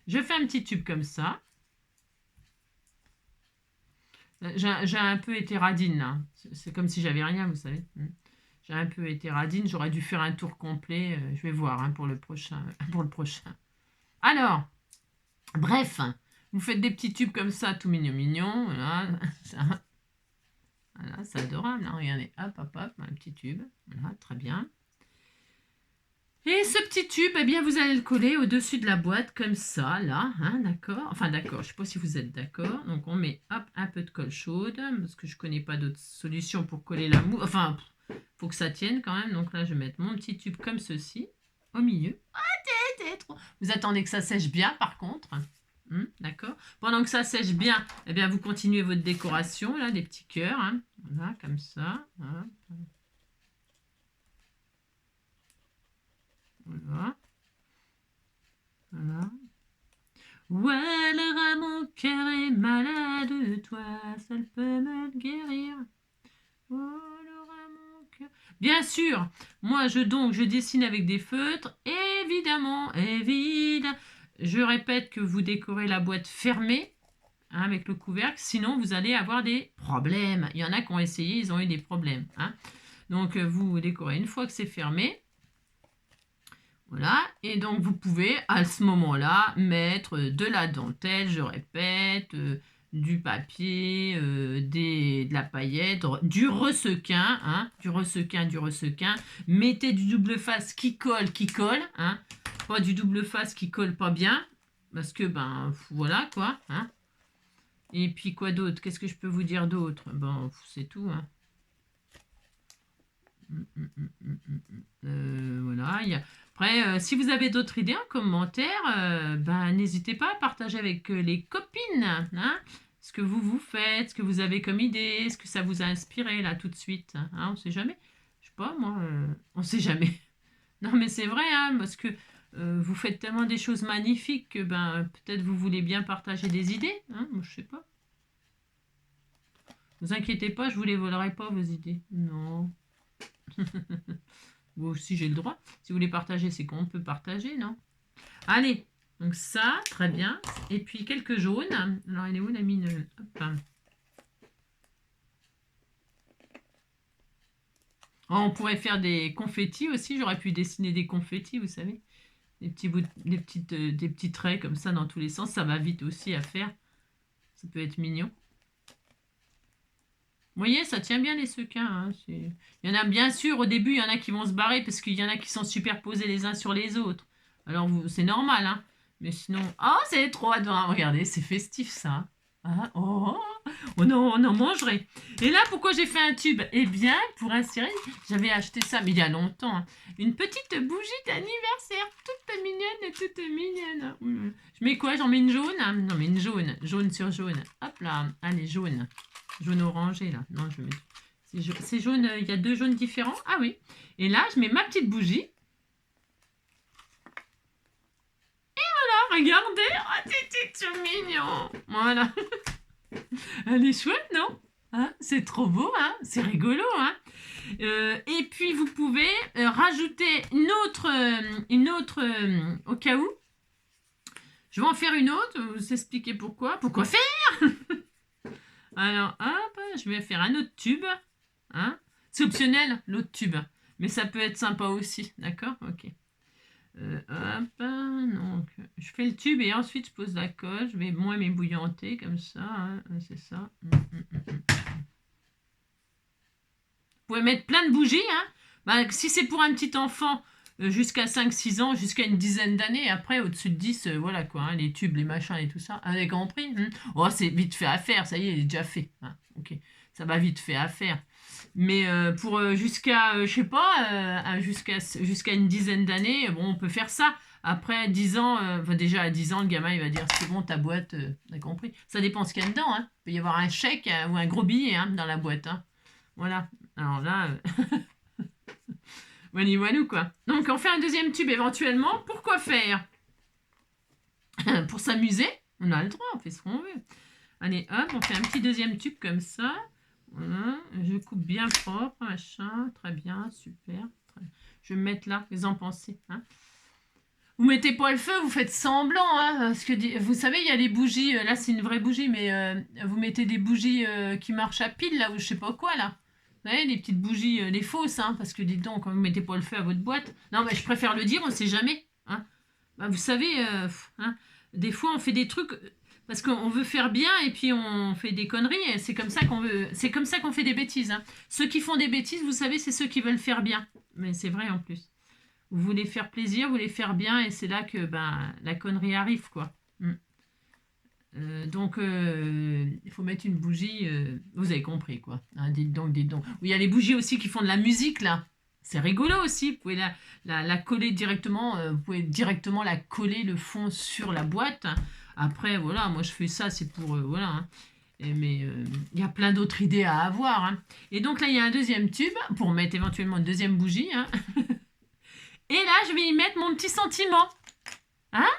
Je fais un petit tube comme ça. J'ai un peu été radine là. C'est comme si j'avais rien, vous savez. J'ai un peu été radine, j'aurais dû faire un tour complet. Je vais voir hein, pour le prochain. Alors, bref, vous faites des petits tubes comme ça, tout mignon. Voilà, voilà c'est adorable. Hein, regardez, hop, hop, hop, un petit tube. Voilà, très bien. Et ce petit tube, eh bien, vous allez le coller au-dessus de la boîte, comme ça, là, hein, d'accord. Enfin, d'accord, je ne sais pas si vous êtes d'accord. Donc, on met, hop, un peu de colle chaude, parce que je ne connais pas d'autre solution pour coller la mousse. Enfin... faut que ça tienne quand même. Donc là, je vais mettre mon petit tube comme ceci, au milieu. Ah, trop. Vous attendez que ça sèche bien, par contre. D'accord. Pendant que ça sèche bien, eh bien, vous continuez votre décoration, là, des petits cœurs. Hein. Voilà, comme ça. Voilà. Voilà. Ouais, le rat, mon cœur est malade, toi, seul peut me le guérir. Oh, bien sûr, moi je dessine avec des feutres, évidemment, je répète que vous décorez la boîte fermée hein, avec le couvercle, sinon vous allez avoir des problèmes. Il y en a qui ont essayé, ils ont eu des problèmes. Hein. Donc vous décorez une fois que c'est fermé. Voilà, et donc vous pouvez à ce moment-là mettre de la dentelle, je répète, du papier, de la paillette, du resequin, hein, du resequin. Mettez du double face qui colle, hein, pas du double face qui colle pas bien, parce que voilà quoi, hein. Et puis quoi d'autre? Qu'est-ce que je peux vous dire d'autre? Bon, c'est tout, hein. Voilà, après, si vous avez d'autres idées en commentaire, n'hésitez pas à partager avec les copines hein, ce que vous faites, ce que vous avez comme idée, ce que ça vous a inspiré là tout de suite. Hein, on ne sait jamais. Je sais pas, moi, on ne sait jamais. Non, mais c'est vrai, hein, parce que vous faites tellement des choses magnifiques que peut-être vous voulez bien partager des idées. Hein, moi, je sais pas. Ne vous inquiétez pas, je vous les volerai pas vos idées. Non. Moi aussi j'ai le droit. Si vous les partagez, c'est qu'on peut partager, non? Allez, donc ça, très bien. Et puis quelques jaunes. Alors elle est où la mine? Hop. Oh, on pourrait faire des confettis aussi. J'aurais pu dessiner des confettis, vous savez. Des petits traits comme ça dans tous les sens. Ça va vite aussi à faire. Ça peut être mignon. Vous voyez, ça tient bien les sequins. Hein. Il y en a bien sûr, au début, il y en a qui vont se barrer parce qu'il y en a qui sont superposés les uns sur les autres. Alors, c'est normal. Hein. Mais sinon... Oh, c'est trop adorable. Regardez, c'est festif ça. Ah, oh, non, on en mangerait. Et là, pourquoi j'ai fait un tube? Eh bien, pour insérer, j'avais acheté ça, mais il y a longtemps. Hein. Une petite bougie d'anniversaire. Toute mignonne, toute mignonne. Je mets quoi? J'en mets une jaune? Non, mais une jaune. Jaune sur jaune. Hop là. Allez, jaune. Jaune orangé là. Non, je vais mettre. C'est jaune, il y a 2 jaunes différents. Ah oui. Et là, je mets ma petite bougie. Et voilà, regardez. Oh, c'est tout mignon. Voilà. Elle est chouette, non? Hein, c'est trop beau, hein? C'est rigolo, hein? Et puis, vous pouvez rajouter une autre au cas où. Je vais en faire une autre, vous expliquer pourquoi. Pourquoi faire? Alors, hop, je vais faire un autre tube. Hein? C'est optionnel, l'autre tube. Mais ça peut être sympa aussi, d'accord? Ok. Hop, donc, je fais le tube et ensuite je pose la colle. Je vais moins m'ébouillanter comme ça, hein, c'est ça. Vous pouvez mettre plein de bougies, hein. Bah, si c'est pour un petit enfant, jusqu'à 5-6 ans, jusqu'à une dizaine d'années, après, au-dessus de 10, voilà quoi, hein, les tubes, les machins et tout ça. Avez compris? Oh, c'est vite fait à faire, ça y est, il est déjà fait. Hein, ok, ça va vite fait à faire. Mais pour jusqu'à, je sais pas, jusqu'à une dizaine d'années, bon, on peut faire ça. Après 10 ans, déjà à 10 ans, le gamin il va dire c'est bon, ta boîte, t'as compris. Ça dépend ce qu'il y a dedans. Hein. Il peut y avoir un chèque ou un gros billet hein, dans la boîte. Hein. Voilà. Alors là, voilà quoi. Donc on fait un deuxième tube éventuellement. Pourquoi faire? Pour s'amuser. On a le droit, on fait ce qu'on veut. Allez, hop, on fait un petit deuxième tube comme ça. Voilà, je coupe bien propre, machin, très bien, super. Je vais me mettre là, qu'est-ce que vous en pensez hein? Vous mettez pas le feu, vous faites semblant, hein, parce que vous savez, il y a les bougies, là c'est une vraie bougie, mais vous mettez des bougies qui marchent à pile, là, ou je sais pas quoi, là. Vous voyez, les petites bougies, les fausses, hein, parce que dites donc, quand vous mettez pas le feu à votre boîte. Non, mais je préfère le dire, on sait jamais. Hein. Bah, vous savez, hein, des fois on fait des trucs parce qu'on veut faire bien et puis on fait des conneries et c'est comme ça qu'on fait des bêtises. Hein. Ceux qui font des bêtises, vous savez, c'est ceux qui veulent faire bien. Mais c'est vrai en plus. Vous voulez faire plaisir, vous voulez faire bien et c'est là que la connerie arrive quoi. Donc il faut mettre une bougie, vous avez compris quoi. Hein, dites donc, dites donc. Oui, il y a les bougies aussi qui font de la musique là. C'est rigolo aussi, vous pouvez la coller directement, vous pouvez directement la coller le fond sur la boîte. Après, voilà, moi je fais ça, c'est pour, voilà. Hein. Mais il y a plein d'autres idées à avoir. Hein. Et donc là, il y a un deuxième tube pour mettre éventuellement une deuxième bougie. Hein. Et là, je vais y mettre mon petit sentiment. Hein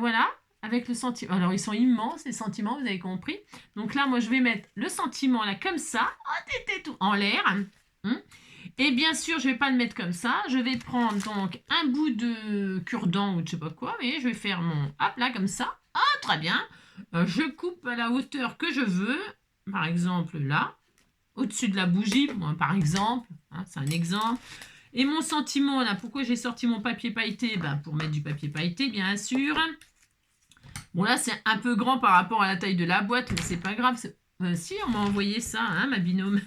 voilà, avec le sentiment. Alors, ils sont immenses, les sentiments, vous avez compris. Donc là, moi, je vais mettre le sentiment là, comme ça, tout en l'air. Hein. Et bien sûr, je ne vais pas le mettre comme ça. Je vais prendre donc un bout de cure-dent ou je ne sais pas quoi. Mais je vais faire mon... Hop là, comme ça. Ah, très bien. Je coupe à la hauteur que je veux. Par exemple, là. Au-dessus de la bougie, par exemple. Hein, c'est un exemple. Et mon sentiment, là, pourquoi j'ai sorti mon papier pailleté? Pour mettre du papier pailleté, bien sûr. Bon, là, c'est un peu grand par rapport à la taille de la boîte, mais c'est pas grave. Si, on m'a envoyé ça, hein, ma binôme.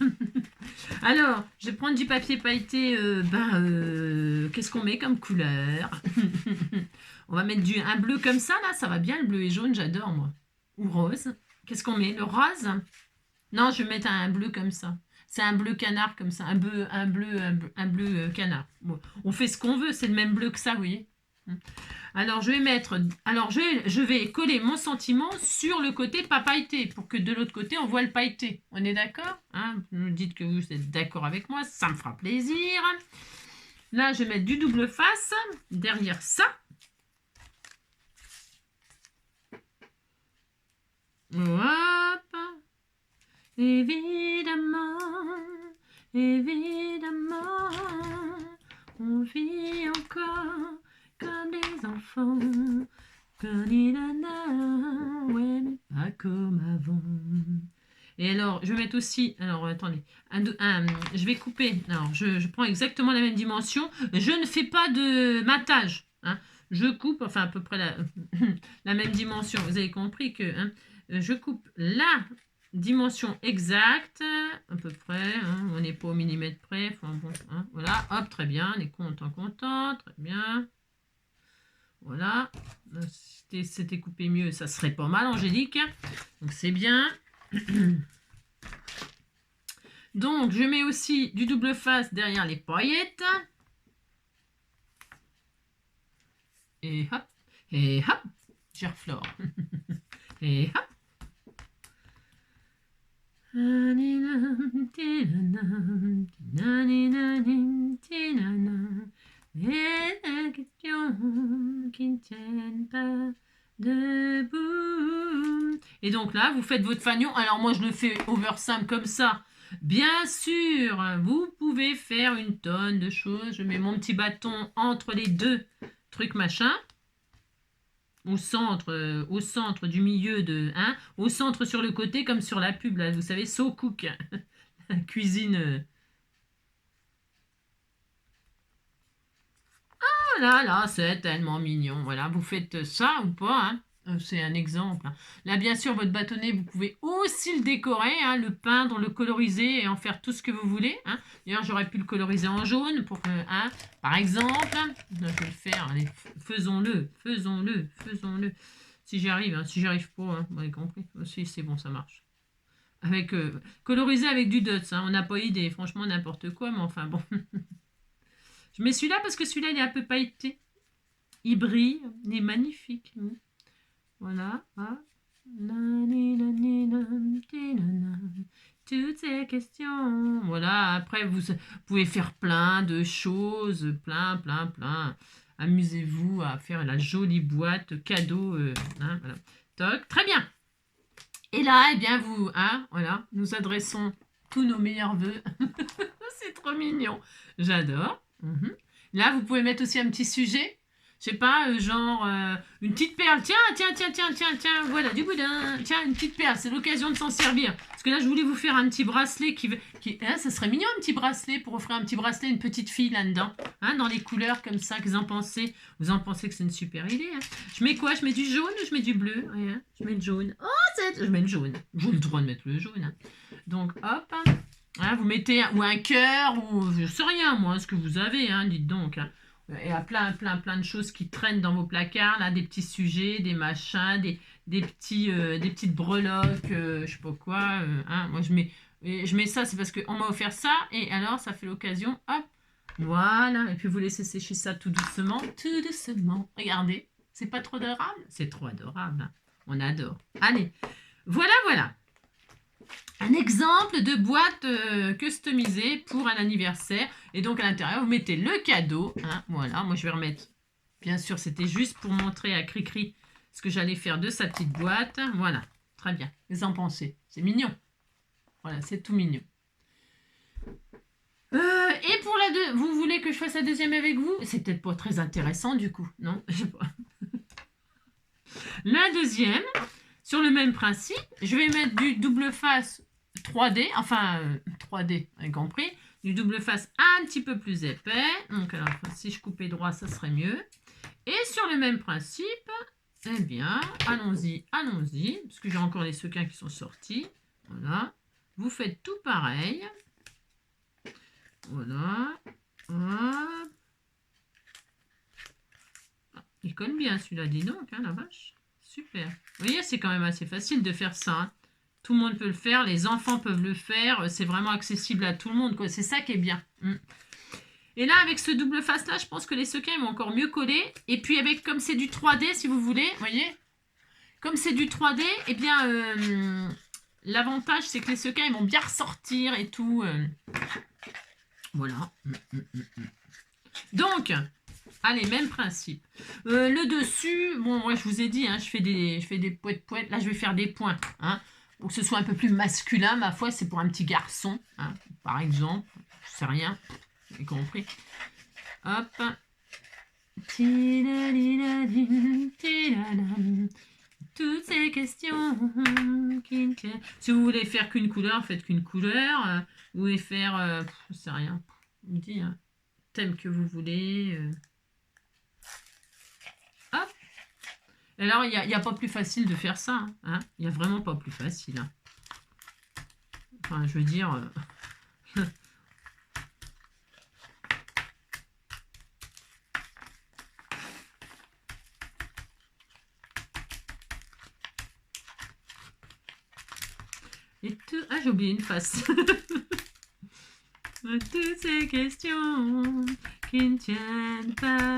Alors, je vais prendre du papier pailleté. Qu'est-ce qu'on met comme couleur? On va mettre un bleu comme ça, là. Ça va bien, le bleu et jaune, j'adore, moi. Ou rose. Qu'est-ce qu'on met? Le rose? Non, je vais mettre un bleu comme ça. C'est un bleu canard comme ça. Un bleu canard. Bon, on fait ce qu'on veut. C'est le même bleu que ça, vous voyez. Alors, je vais coller mon sentiment sur le côté pas pailleté pour que de l'autre côté, on voit le pailleté. On est d'accord hein? Vous me dites que vous êtes d'accord avec moi. Ça me fera plaisir. Là, je vais mettre du double face derrière ça. Hop. Évidemment, évidemment, on vit encore comme des enfants, ouais, mais pas comme avant. Et alors, je vais mettre aussi, alors attendez, je vais couper, alors je prends exactement la même dimension, je ne fais pas de matage, hein. Je coupe, enfin à peu près la même dimension, vous avez compris que hein, je coupe la dimension exacte, à peu près, hein, on n'est pas au millimètre près, enfin bon, hein, voilà, hop, très bien, on est content, très bien. Voilà, si c'était coupé mieux, ça serait pas mal, Angélique. Donc c'est bien. Donc je mets aussi du double face derrière les paillettes. Et hop, Gerflore. Et hop. Et la question qui ne tiennent pas debout. Et donc là, vous faites votre fanion. Alors moi, je le fais over simple comme ça. Bien sûr, vous pouvez faire une tonne de choses. Je mets mon petit bâton entre les deux trucs machin. au centre du milieu de, hein, au centre sur le côté comme sur la pub là, vous savez, So Cook, la cuisine. Oh là là, c'est tellement mignon. Voilà, vous faites ça ou pas, hein. C'est un exemple, hein. Là, bien sûr, votre bâtonnet, vous pouvez aussi le décorer, hein, le peindre, le coloriser et en faire tout ce que vous voulez, hein. D'ailleurs, j'aurais pu le coloriser en jaune pour que, hein, par exemple, je vais le faire. Allez, faisons-le, faisons-le, faisons-le. Si j'y arrive, hein, si j'y arrive pas, hein, vous avez compris. Si, c'est bon, ça marche. Avec coloriser avec du dots, hein, on n'a pas idée, franchement, n'importe quoi, mais enfin bon. Je mets celui-là parce que celui-là, il est un peu pailleté. Il brille, il est magnifique. Voilà. Ah. Toutes ces questions. Voilà, après, vous pouvez faire plein de choses. Plein, plein, plein. Amusez-vous à faire la jolie boîte cadeau. Hein, voilà. Toc. Très bien. Et là, eh bien, vous, hein, voilà, nous adressons tous nos meilleurs vœux. C'est trop mignon. J'adore. Là, vous pouvez mettre aussi un petit sujet. Je sais pas, genre une petite perle. Tiens, tiens, tiens, tiens, tiens, tiens, voilà, du boudin. Tiens, une petite perle, c'est l'occasion de s'en servir. Parce que là, je voulais vous faire un petit bracelet hein, ça serait mignon, un petit bracelet, pour offrir un petit bracelet à une petite fille là-dedans. Hein, dans les couleurs comme ça, que vous en pensez. Vous en pensez que c'est une super idée, hein. Je mets quoi? Je mets du jaune ou je mets du bleu? Rien. Je mets le jaune. Oh, je mets le jaune. J'ai le droit de mettre le jaune, hein. Donc, hop. Hein, vous mettez ou un cœur, ou je sais rien, moi, ce que vous avez, hein, dites donc, hein. Il y a plein, plein, plein de choses qui traînent dans vos placards, là, des petits sujets, des machins, des petites breloques, je sais pas quoi. Hein, moi, je mets ça, c'est parce qu'on m'a offert ça, et alors, ça fait l'occasion, hop, voilà. Et puis, vous laissez sécher ça tout doucement, tout doucement. Regardez, c'est pas trop adorable? C'est trop adorable, hein. On adore. Allez, voilà, voilà. Un exemple de boîte customisée pour un anniversaire. Et donc, à l'intérieur, vous mettez le cadeau. Hein, voilà, moi, je vais remettre. Bien sûr, c'était juste pour montrer à Cricri ce que j'allais faire de sa petite boîte. Voilà, très bien. Qu'est-ce que vous en pensez? C'est mignon. Voilà, c'est tout mignon. Et pour la deux, vous voulez que je fasse la deuxième avec vous? C'est peut-être pas très intéressant, du coup. Non, je sais pas. La deuxième, sur le même principe, je vais mettre du double face 3D, enfin 3D, vous avez compris, du double face un petit peu plus épais. Donc, alors, si je coupais droit, ça serait mieux. Et sur le même principe, eh bien, allons-y, allons-y, parce que j'ai encore les sequins qui sont sortis. Voilà. Vous faites tout pareil. Voilà. Hop. Ah, il colle bien celui-là, dis donc, hein, la vache. Super. Vous voyez, c'est quand même assez facile de faire ça, hein. Tout le monde peut le faire, les enfants peuvent le faire, c'est vraiment accessible à tout le monde, quoi. C'est ça qui est bien. Et là, avec ce double face là, je pense que les sequins vont encore mieux coller. Et puis avec, comme c'est du 3D, si vous voulez, vous voyez, comme c'est du 3D, eh bien, l'avantage c'est que les sequins ils vont bien ressortir et tout. Voilà. Donc, allez, même principe. Le dessus, bon, moi je vous ai dit, hein, je fais des poètes. Là, je vais faire des points, hein. Pour que ce soit un peu plus masculin, ma foi, c'est pour un petit garçon, hein, par exemple. Je sais rien, vous avez compris. Hop. Toutes ces questions. Si vous voulez faire qu'une couleur, faites qu'une couleur. Vous voulez faire, je sais rien. Je vous dis, hein, thème que vous voulez. Hop. Et alors, il n'y a pas plus facile de faire ça, hein. Il n'y a vraiment pas plus facile, hein. Enfin, je veux dire... Et tout... Ah, j'ai oublié une face. Toutes ces questions qui ne tiennent pas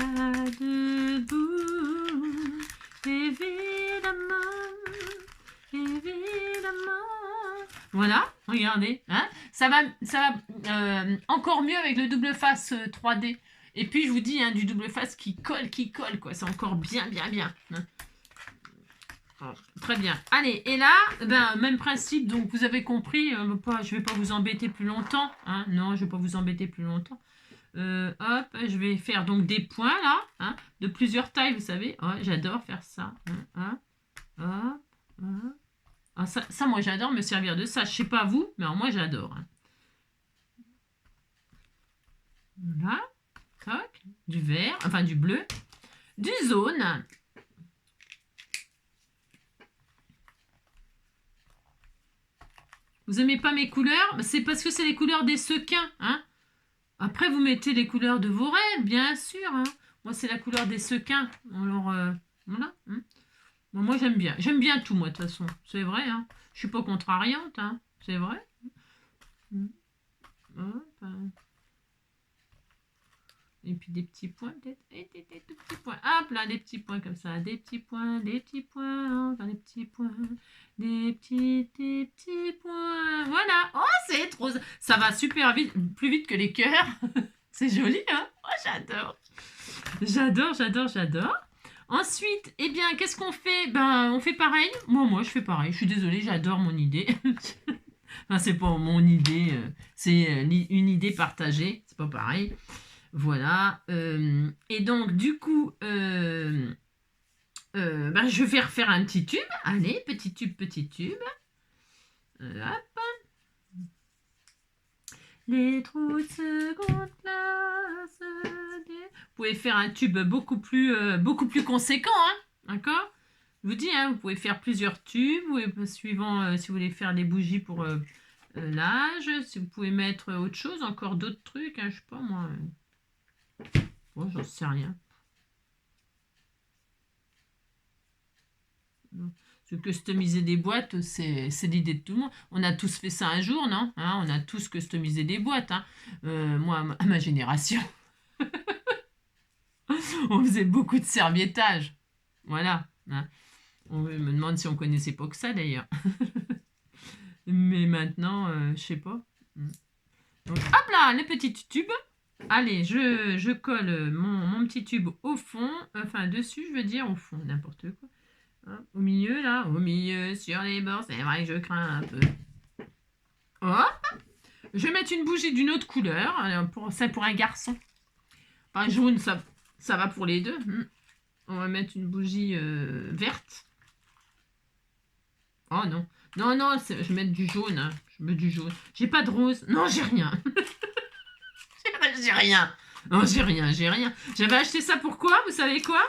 debout. Évidemment, évidemment. Voilà, regardez, hein, ça va encore mieux avec le double face 3D. Et puis je vous dis, hein, du double face qui colle, quoi. C'est encore bien, bien, bien, hein. Très bien. Allez, et là, ben, même principe, donc vous avez compris, je ne vais pas vous embêter plus longtemps, hein. Non, je ne vais pas vous embêter plus longtemps. Hop, je vais faire donc des points là, hein, de plusieurs tailles, vous savez. Ouais, j'adore faire ça. Hein, hop, hop. Ah, ça, moi, j'adore me servir de ça. Je sais pas vous, mais alors, moi, j'adore. Hein. Voilà. Toc. Du vert, enfin du bleu. Du jaune. Vous aimez pas mes couleurs? C'est parce que c'est les couleurs des sequins. Hein. Après, vous mettez les couleurs de vos rêves, bien sûr. Hein. Moi, c'est la couleur des sequins. Alors, voilà. Hein. Bon, moi, j'aime bien. J'aime bien tout, moi, de toute façon. C'est vrai. Hein. Je suis pas contrariante. Hein. C'est vrai. Hop, hein. Et puis des petits points, peut-être. Et des tout petits points. Hop là, des petits points comme ça. Des petits points, encore des petits points. Des petits points. Voilà. Oh, c'est trop. Ça va super vite, plus vite que les cœurs. C'est joli, hein? Oh, j'adore. J'adore. Ensuite, eh bien, qu'est-ce qu'on fait? Ben, on fait pareil. Moi, je fais pareil. Je suis désolée, j'adore mon idée. Enfin, c'est pas mon idée, c'est une idée partagée. C'est pas pareil. Voilà. Et donc, du coup, ben, je vais refaire un petit tube. Allez, petit tube. Hop. Les trous de seconde classe. Vous pouvez faire un tube beaucoup plus conséquent, hein, d'accord? Je vous dis, hein, vous pouvez faire plusieurs tubes, suivant si vous voulez faire des bougies pour l'âge, si vous pouvez mettre autre chose, encore d'autres trucs, hein, je sais pas moi. Bon, j'en sais rien. Se customiser des boîtes, c'est l'idée de tout le monde. On a tous fait ça un jour, non? Hein, on a tous customisé des boîtes. Hein. Moi, à ma génération, on faisait beaucoup de serviettage. Voilà. Hein. On me demande si on connaissait pas que ça, d'ailleurs. Mais maintenant, je sais pas. Donc, hop là, le petit tube. Allez, je colle mon petit tube au fond. Enfin, dessus, je veux dire, au fond, n'importe quoi. Au milieu, là, au milieu, sur les bords, c'est vrai que je crains un peu. Hop. Je vais mettre une bougie d'une autre couleur, ça pour un garçon. Enfin, jaune, ça va pour les deux. On va mettre une bougie verte. Oh non. Non, je vais mettre du jaune. Hein. Je mets du jaune. J'ai pas de rose. Non, j'ai rien. J'ai rien. Non, j'ai rien. J'avais acheté ça pourquoi? Vous savez quoi?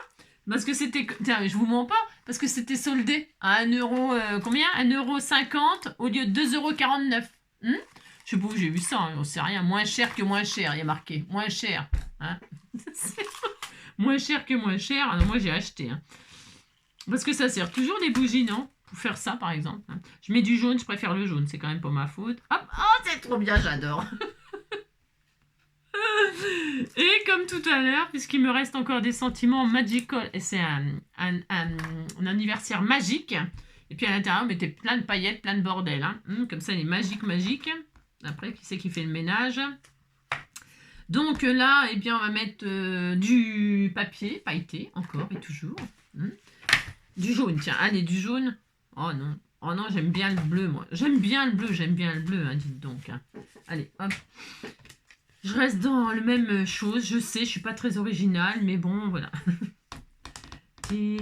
Parce que c'était... Tiens, je vous mens pas. Parce que c'était soldé à 1 euro... combien? 1,50 € au lieu de 2,49 €. Je sais pas où j'ai vu ça. On sait rien. Moins cher que moins cher. Il y a marqué. Moins cher. Hein. Moins cher que moins cher. Alors moi, j'ai acheté. Hein. Parce que ça sert toujours des bougies, non? Pour faire ça, par exemple. Hein. Je mets du jaune. Je préfère le jaune. C'est quand même pas ma faute. Hop. Oh, c'est trop bien. J'adore. Et comme tout à l'heure, puisqu'il me reste encore des sentiments magical, et c'est un anniversaire magique, et puis à l'intérieur, on mettait plein de paillettes, plein de bordel. Hein. Comme ça, il est magique. Après, qui c'est qui fait le ménage? Donc là, eh bien, on va mettre du papier pailleté, encore et toujours. Du jaune, tiens, allez, du jaune. Oh non, j'aime bien le bleu, moi. J'aime bien le bleu, hein, dites donc. Hein. Allez, hop. Je reste dans le même chose, je sais, je suis pas très originale, mais bon, voilà. Et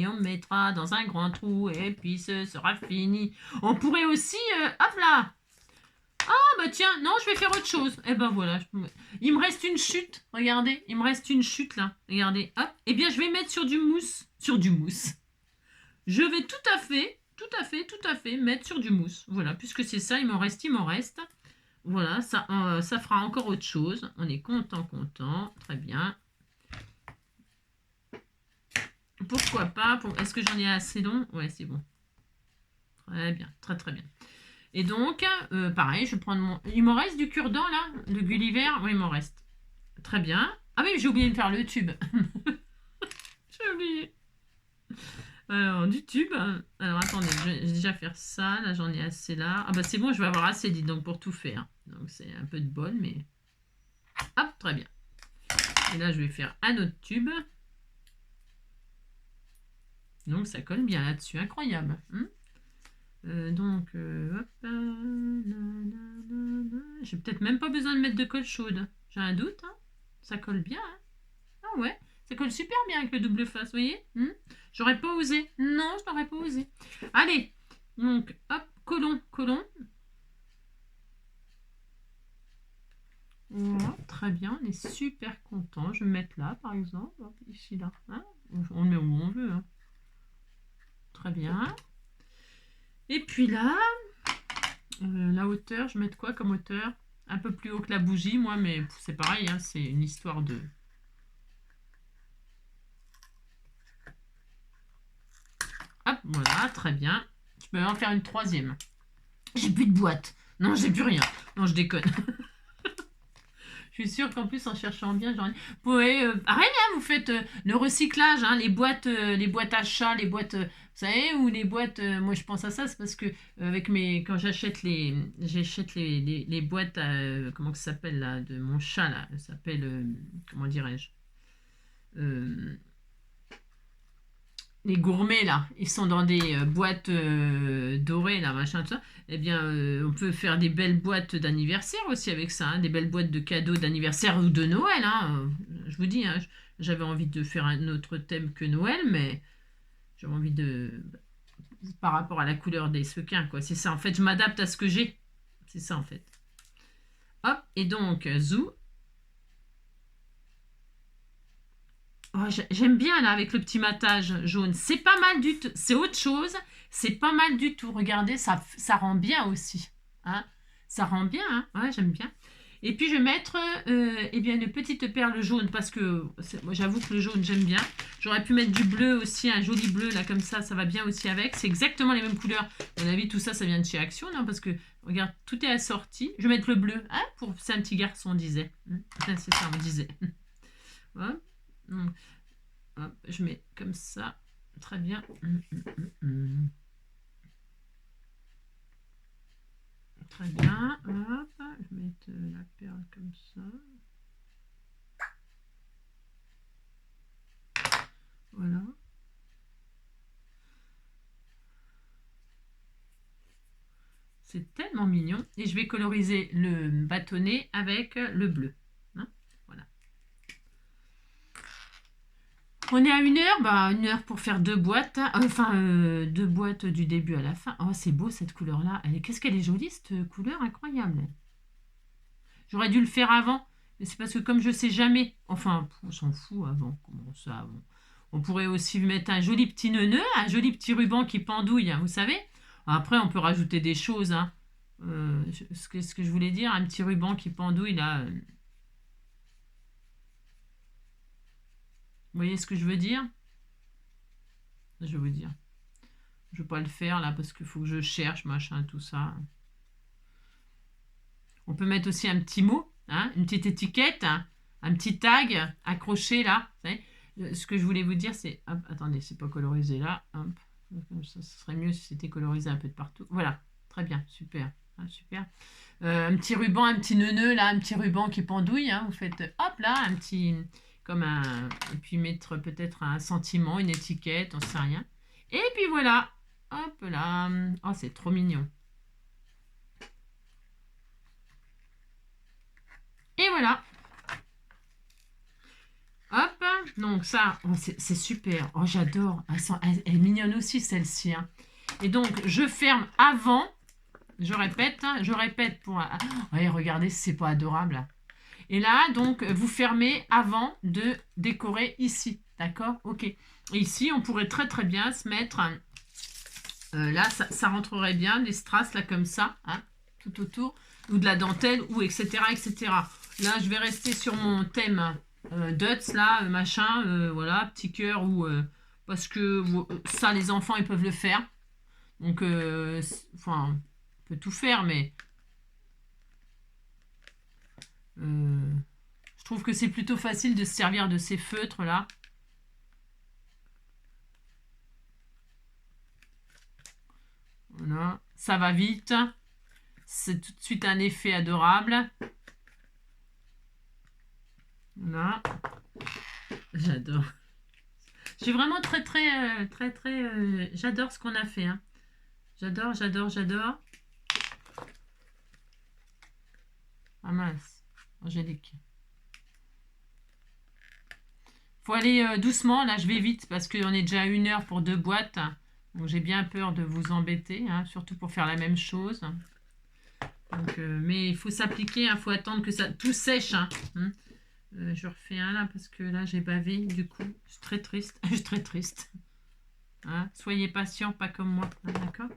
on mettra dans un grand trou, et puis ce sera fini. On pourrait aussi... hop là! Ah bah tiens, non, je vais faire autre chose. Et ben voilà. Il me reste une chute. Regardez, il me reste une chute là. Regardez, hop. Eh bien, je vais mettre sur du mousse. Sur du mousse. Je vais tout à fait mettre sur du mousse. Voilà, puisque c'est ça, il m'en reste. Voilà, ça fera encore autre chose. On est content. Très bien. Pourquoi pas? Est-ce que j'en ai assez long? Ouais, c'est bon. Très bien, très bien. Et donc, pareil, je vais prendre mon... Il m'en reste du cure-dent, là? Le Gulliver? Oui, il m'en reste. Très bien. Ah oui, j'ai oublié de faire le tube. J'ai oublié. Alors, du tube. Alors, attendez, je vais déjà faire ça. Là, j'en ai assez là. Ah bah, c'est bon, je vais avoir assez, dit donc, pour tout faire. Donc, c'est un peu de bol, mais... Hop, très bien. Et là, je vais faire un autre tube. Donc ça colle bien là-dessus, incroyable. Hop, j'ai peut-être même pas besoin de mettre de colle chaude. J'ai un doute, hein. Ça colle bien, hein. Ah ouais, ça colle super bien avec le double face, vous voyez. J'aurais pas osé. Non, je n'aurais pas osé. Allez, donc, hop, collons, collons. Voilà, très bien, on est super content. Je vais me mettre là, par exemple, hop, ici, là. Hein, on le met où on veut. Hein. Très bien. Et puis là, la hauteur, je vais mettre quoi comme hauteur? Un peu plus haut que la bougie, moi, mais c'est pareil, hein, c'est une histoire de... Hop, voilà, très bien. Je peux en faire une troisième. J'ai plus de boîte. Non, j'ai plus rien. Non, je déconne. Je suis sûre qu'en plus, en cherchant bien, j'en ai... Vous pouvez... Pareil, hein, vous faites le recyclage, hein, les boîtes à chat, les boîtes... vous savez, ou les boîtes... moi, je pense à ça, c'est parce que avec mes... quand j'achète les... J'achète les boîtes comment ça s'appelle, là, de mon chat, là. Ça s'appelle... comment dirais-je les gourmets là, ils sont dans des boîtes dorées là, machin, tout ça. Eh bien, on peut faire des belles boîtes d'anniversaire aussi avec ça, hein, des belles boîtes de cadeaux d'anniversaire ou de Noël. Hein. Je vous dis, hein, j'avais envie de faire un autre thème que Noël, mais j'avais envie de, par rapport à la couleur des sequins, quoi. C'est ça, en fait, je m'adapte à ce que j'ai. C'est ça, en fait. Hop, et donc, zou. Oh, j'aime bien là avec le petit matage jaune. C'est pas mal du tout. C'est autre chose. C'est pas mal du tout. Regardez, ça rend bien aussi. Hein, ça rend bien. Hein, ouais, j'aime bien. Et puis je vais mettre eh bien, une petite perle jaune parce que moi j'avoue que le jaune j'aime bien. J'aurais pu mettre du bleu aussi, un joli bleu là comme ça va bien aussi avec. C'est exactement les mêmes couleurs. À mon avis, tout ça, ça vient de chez Action, non? Parce que regarde, tout est assorti. Je vais mettre le bleu, hein, c'est un petit garçon, on disait. C'est ça, on disait. Voilà. Hop, je mets comme ça. Très bien. Très bien. Hop, je vais mettre la perle comme ça. Voilà. C'est tellement mignon. Et je vais coloriser le bâtonnet avec le bleu. Hein, voilà. On est à 1 heure, bah 1 heure pour faire 2 boîtes, hein. Enfin 2 boîtes du début à la fin. Oh, c'est beau cette couleur-là. Qu'est-ce qu'elle est jolie cette couleur, incroyable. J'aurais dû le faire avant, mais c'est parce que comme je sais jamais, enfin on s'en fout avant, comment ça avant. On pourrait aussi mettre un joli petit nœud, un joli petit ruban qui pendouille, hein, vous savez. Après on peut rajouter des choses, hein. Ce que je voulais dire, un petit ruban qui pendouille là. Vous voyez ce que je veux dire? Je vais vous dire. Je ne vais pas le faire là parce qu'il faut que je cherche, machin, tout ça. On peut mettre aussi un petit mot, hein, une petite étiquette, hein, un petit tag accroché là. Vous savez, ce que je voulais vous dire, c'est... Hop, attendez, c'est pas colorisé là. Hop, comme ça, ce serait mieux si c'était colorisé un peu de partout. Voilà, très bien, super. Hein, super. Un petit ruban, un petit nœud là, un petit ruban qui pendouille. Hein, vous faites, hop là, un petit... comme un... Et puis mettre peut-être un sentiment, une étiquette, on sait rien. Et puis voilà, hop là. Oh, c'est trop mignon. Et voilà. Hop, donc ça, oh, c'est super. Oh, j'adore. Elle est mignonne aussi, celle-ci. Hein. Et donc, je ferme avant. Je répète pour... Ouais, regardez, c'est pas adorable. Et là, donc, vous fermez avant de décorer ici. D'accord? Ok. Et ici, on pourrait très très bien se mettre... là, ça rentrerait bien, des strass, là, comme ça, hein, tout autour. Ou de la dentelle, ou etc., etc. Là, je vais rester sur mon thème... Dots là, machin, voilà, petit cœur ou parce que ça les enfants ils peuvent le faire. Donc enfin on peut tout faire mais je trouve que c'est plutôt facile de se servir de ces feutres là. Voilà, ça va vite. C'est tout de suite un effet adorable. Voilà. J'adore. J'ai vraiment j'adore ce qu'on a fait. Hein. J'adore. Ah mince, Angélique. Faut aller doucement, là je vais vite parce qu'on est déjà à 1 heure pour 2 boîtes. Donc j'ai bien peur de vous embêter, hein, surtout pour faire la même chose. Donc, mais il faut s'appliquer, il faut attendre que ça tout sèche. Hein. Je refais un là parce que là j'ai bavé, du coup je suis très triste. Je suis très triste. Hein, soyez patient, pas comme moi. Hein, d'accord.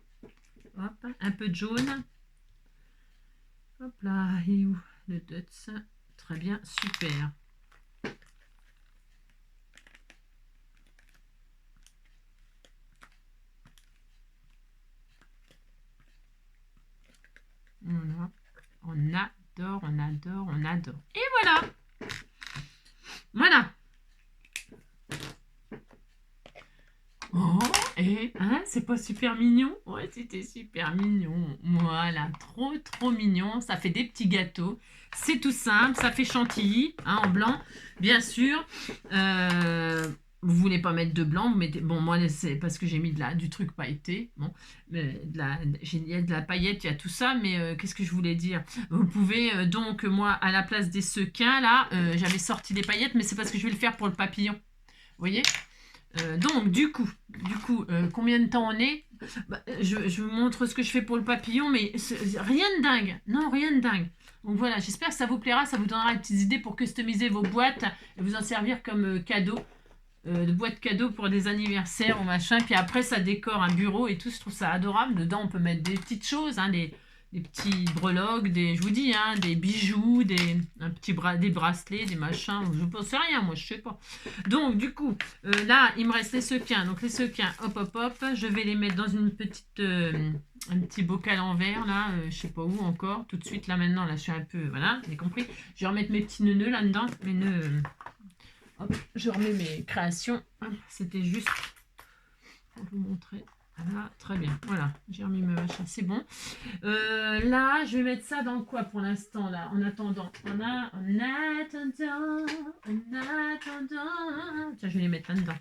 Hop, un peu de jaune. Hop là, et où le Dots. Très bien, super. Voilà. On adore. Et voilà. Voilà. Oh, et hein, c'est pas super mignon? Ouais, c'était super mignon. Voilà, trop mignon. Ça fait des petits gâteaux. C'est tout simple, ça fait chantilly, hein, en blanc, bien sûr. Vous voulez pas mettre de blanc, vous mettez. Bon, moi, c'est parce que j'ai mis du truc pailleté. Bon, mais il y a de la paillette, il y a tout ça, mais qu'est-ce que je voulais dire? Vous pouvez donc, moi, à la place des sequins, là, j'avais sorti des paillettes, mais c'est parce que je vais le faire pour le papillon. Vous voyez? Donc, du coup combien de temps on est? Je vous montre ce que je fais pour le papillon, mais rien de dingue. Non, rien de dingue. Donc voilà, j'espère que ça vous plaira, ça vous donnera des petites idées pour customiser vos boîtes et vous en servir comme cadeau, de boîtes cadeaux pour des anniversaires ou machin. Puis après, ça décore un bureau et tout, je trouve ça adorable. Dedans, on peut mettre des petites choses, hein, des petits breloques, je vous dis, hein, des bijoux, des bracelets, des machins, je ne pense rien, moi, je sais pas. Donc, du coup, là, il me reste les sequins. Donc, les sequins, hop, je vais les mettre dans une petite, un petit bocal en verre, là, je sais pas où encore. Tout de suite, là, maintenant, là, je suis un peu, voilà, vous avez compris. Je vais remettre mes petits nœuds là-dedans, mes nœuds, hop, je remets mes créations. C'était juste pour vous montrer. Voilà, très bien. Voilà, j'ai remis mes machins, c'est bon. Là, je vais mettre ça dans quoi pour l'instant, là, en attendant. En attendant. Tiens, je vais les mettre là-dedans.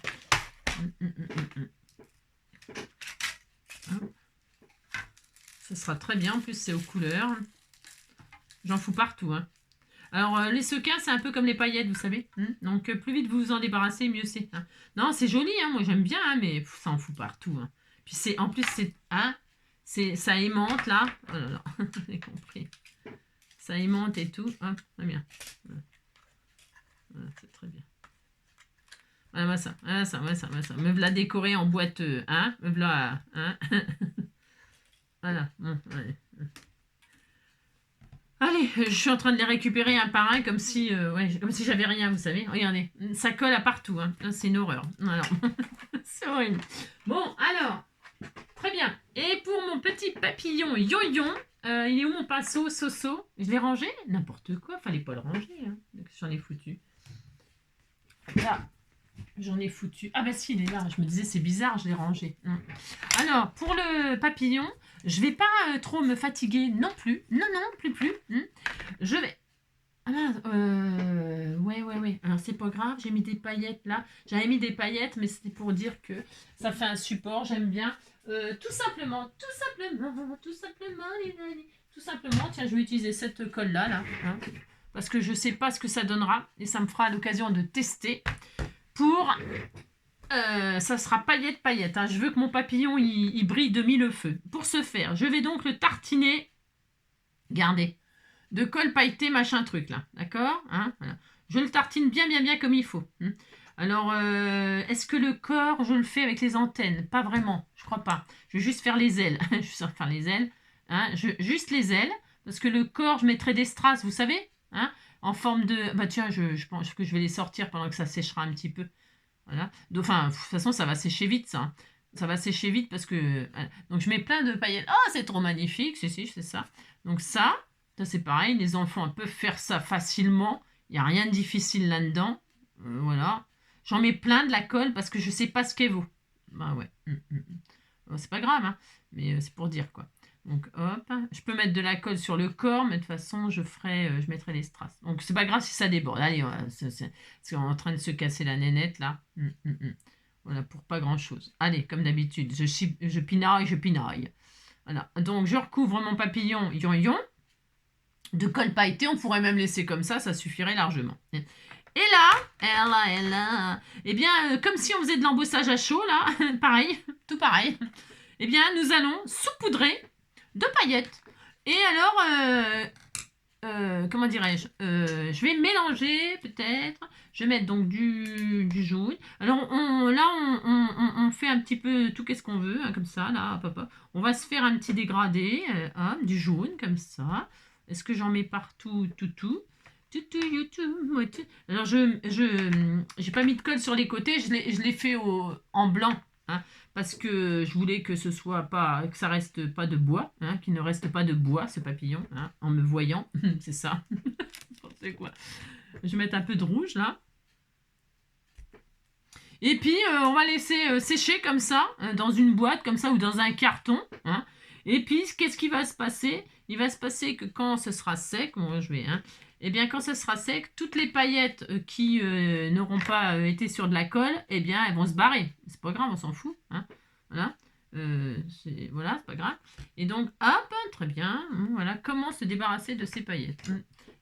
Ça sera très bien, en plus c'est aux couleurs. J'en fous partout, hein. Alors, les sequins, c'est un peu comme les paillettes, vous savez. Donc, plus vite vous vous en débarrassez, mieux c'est. Hein. Non, c'est joli, hein, moi j'aime bien, hein, mais ça en fout partout. Hein. Puis en plus, ça aimante, là. Oh là là, vous avez compris. Ça aimante et tout. Hein, très bien. Voilà, c'est très bien. Voilà, ça. Me voilà décoré en boîte, hein. Me voilà, hein. Voilà. Bon, allez. Allez, je suis en train de les récupérer un par un comme si j'avais rien, vous savez. Regardez, ça colle à partout. Hein. C'est une horreur. Alors, c'est horrible. Bon, alors, très bien. Et pour mon petit papillon Yo-Yon, il est où mon pinceau Soso? Je l'ai rangé? N'importe quoi, fallait pas le ranger. Hein. J'en ai foutu. Là, j'en ai foutu. Ah bah si, il est là. Je me disais, c'est bizarre, je l'ai rangé. Alors, pour le papillon, je vais pas trop me fatiguer non plus. Non, plus. Je vais... ouais. Alors, c'est pas grave, j'ai mis des paillettes là. J'avais mis des paillettes, mais c'était pour dire que ça fait un support, j'aime bien. Tout simplement, les amis. Tout simplement, tiens, je vais utiliser cette colle là, hein, parce que je sais pas ce que ça donnera et ça me fera l'occasion de tester. Ça sera paillette. Hein. Je veux que mon papillon il brille de mille feux. Pour ce faire, je vais donc le tartiner. Regardez, de colle pailletée machin truc là, d'accord, hein, voilà. Je le tartine bien comme il faut. Alors, est-ce que le corps, je le fais avec les antennes? Pas vraiment, je crois pas. Je vais juste faire les ailes. Enfin, les ailes. Hein, juste les ailes. Parce que le corps, je mettrai des strass, vous savez, hein, en forme de... Bah tiens, je pense que je vais les sortir pendant que ça séchera un petit peu. Voilà. Enfin, de toute façon, ça va sécher vite, ça. Ça va sécher vite parce que... Donc, je mets plein de paillettes. Oh, c'est trop magnifique. Si, c'est ça. Donc, ça c'est pareil. Les enfants peuvent faire ça facilement. Il n'y a rien de difficile là-dedans. Voilà. J'en mets plein de la colle parce que je ne sais pas ce qu'elle vaut. Bah ouais. Bon, c'est pas grave, hein. Mais c'est pour dire, quoi. Donc, hop. Je peux mettre de la colle sur le corps, mais de toute façon, je mettrai les strass. Donc, c'est pas grave si ça déborde. Allez, c'est en train de se casser la nénette, là. Voilà, pour pas grand-chose. Allez, comme d'habitude, je pinaille. Voilà, donc je recouvre mon papillon yon de colle pailleté. On pourrait même laisser comme ça suffirait largement. Et là, eh bien, comme si on faisait de l'embossage à chaud, là, pareil, tout pareil, eh bien, nous allons saupoudrer de paillettes. Et alors, comment dirais-je, je vais mélanger peut-être, je vais mettre donc du jaune. Alors on fait un petit peu tout qu'est-ce qu'on veut, hein, comme ça, là, hop. On va se faire un petit dégradé, du jaune, comme ça. Est-ce que j'en mets partout, tout. Alors j'ai pas mis de colle sur les côtés, je l'ai fait en blanc, hein, parce que je voulais que ce soit pas, que ça reste pas de bois, hein, qu'il ne reste pas de bois ce papillon, hein, en me voyant, c'est ça. C'est quoi. Je vais mettre un peu de rouge là. Et puis on va laisser sécher comme ça, dans une boîte comme ça ou dans un carton, hein. Et puis qu'est-ce qui va se passer? Il va se passer que quand ce sera sec, bon, eh bien, quand ce sera sec, toutes les paillettes qui n'auront pas été sur de la colle, eh bien, elles vont se barrer. C'est pas grave, on s'en fout, hein. Voilà. Voilà, c'est pas grave. Et donc, hop, très bien. Voilà, comment se débarrasser de ces paillettes.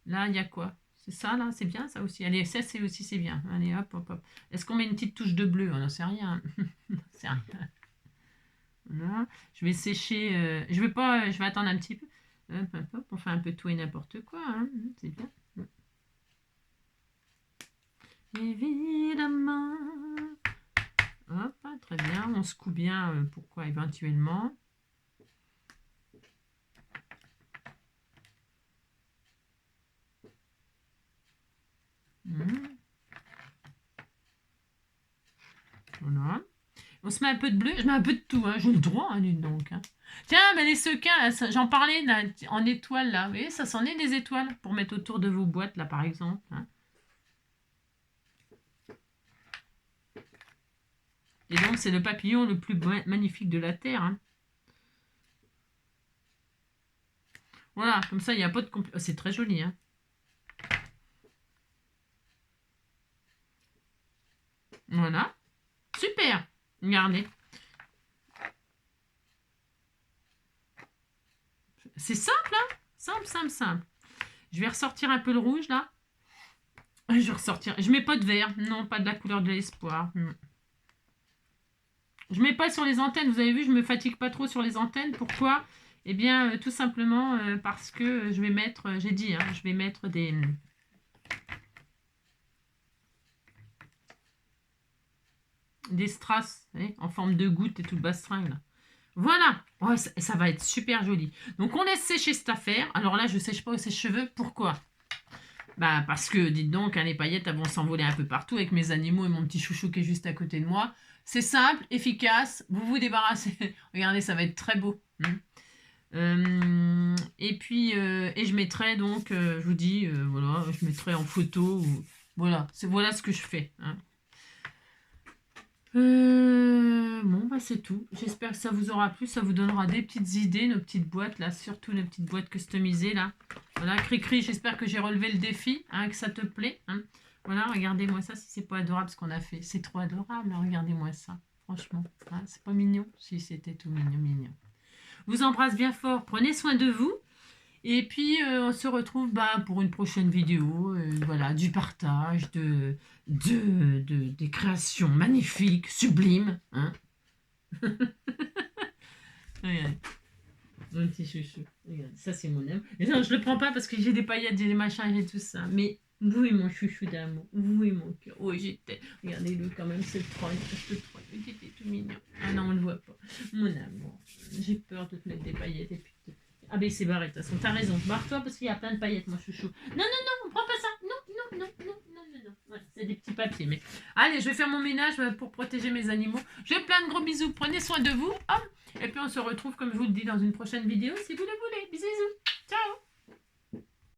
Là, il y a quoi? C'est ça, là, c'est bien, ça aussi. Allez, ça, c'est bien. Allez, hop. Est-ce qu'on met une petite touche de bleu? On n'en sait rien. C'est rien. Voilà. Je vais sécher. Je vais attendre un petit peu. Hop, on fait un peu tout et n'importe quoi, hein. C'est bien. Évidemment. Hop, très bien. On secoue bien, pourquoi éventuellement. Voilà. On se met un peu de bleu, je mets un peu de tout, hein. J'ai le droit, hein, dites donc. Hein. Tiens, mais les sequins, j'en parlais là, en étoiles, là. Vous voyez, ça s'en est des étoiles pour mettre autour de vos boîtes, là, par exemple. Hein. Et donc, c'est le papillon le plus magnifique de la Terre. Hein. Voilà, comme ça, il n'y a pas de... C'est très joli, hein. Voilà. Super. Regardez. C'est simple, hein. Simple. Je vais ressortir un peu le rouge, là. Je vais ressortir. Je mets pas de vert. Non, pas de la couleur de l'espoir. Je mets pas sur les antennes. Vous avez vu, je me fatigue pas trop sur les antennes. Pourquoi? Eh bien, tout simplement parce que je vais mettre... J'ai dit, hein, je vais mettre des strass, en forme de goutte et tout le bastringue, là. Voilà, ouais, ça va être super joli. Donc on laisse sécher cette affaire. Alors là, je ne sèche pas au sèche-cheveux. Pourquoi? Bah parce que, dites donc, hein, les paillettes elles vont s'envoler un peu partout avec mes animaux et mon petit chouchou qui est juste à côté de moi. C'est simple, efficace. Vous vous débarrassez. Regardez, ça va être très beau. Et puis, et je mettrai donc, je vous dis, voilà, je mettrai en photo. Voilà, voilà ce que je fais. Hein. Bon, bah c'est tout. J'espère que ça vous aura plu. Ça vous donnera des petites idées, nos petites boîtes, là. Surtout nos petites boîtes customisées, là. Voilà, Cricri, j'espère que j'ai relevé le défi, hein, que ça te plaît. Hein. Voilà, regardez-moi ça, si c'est pas adorable ce qu'on a fait. C'est trop adorable, hein, regardez-moi ça. Franchement, hein, c'est pas mignon? Si, c'était tout mignon. Je vous embrasse bien fort. Prenez soin de vous. Et puis, on se retrouve pour une prochaine vidéo, voilà, du partage, des créations magnifiques, sublimes. Hein. Regarde, mon petit chouchou. Regarde, ça, c'est mon âme. Et non, je le prends pas parce que j'ai des paillettes, j'ai des machins, j'ai tout ça. Mais vous et mon chouchou d'amour, vous et mon cœur. Oh, j'étais. Regardez-le quand même, c'est le troll. Il était tout mignon. Ah non, on ne le voit pas. Mon amour. J'ai peur de te mettre des paillettes et puis. Ah ben c'est barré, de toute façon, t'as raison. Barre-toi parce qu'il y a plein de paillettes, mon chouchou. Non, on prend pas ça. Non. Voilà, c'est des petits papiers. Mais allez, je vais faire mon ménage pour protéger mes animaux. Je fais plein de gros bisous. Prenez soin de vous. Et puis on se retrouve, comme je vous le dis, dans une prochaine vidéo si vous le voulez. Bisous. Ciao.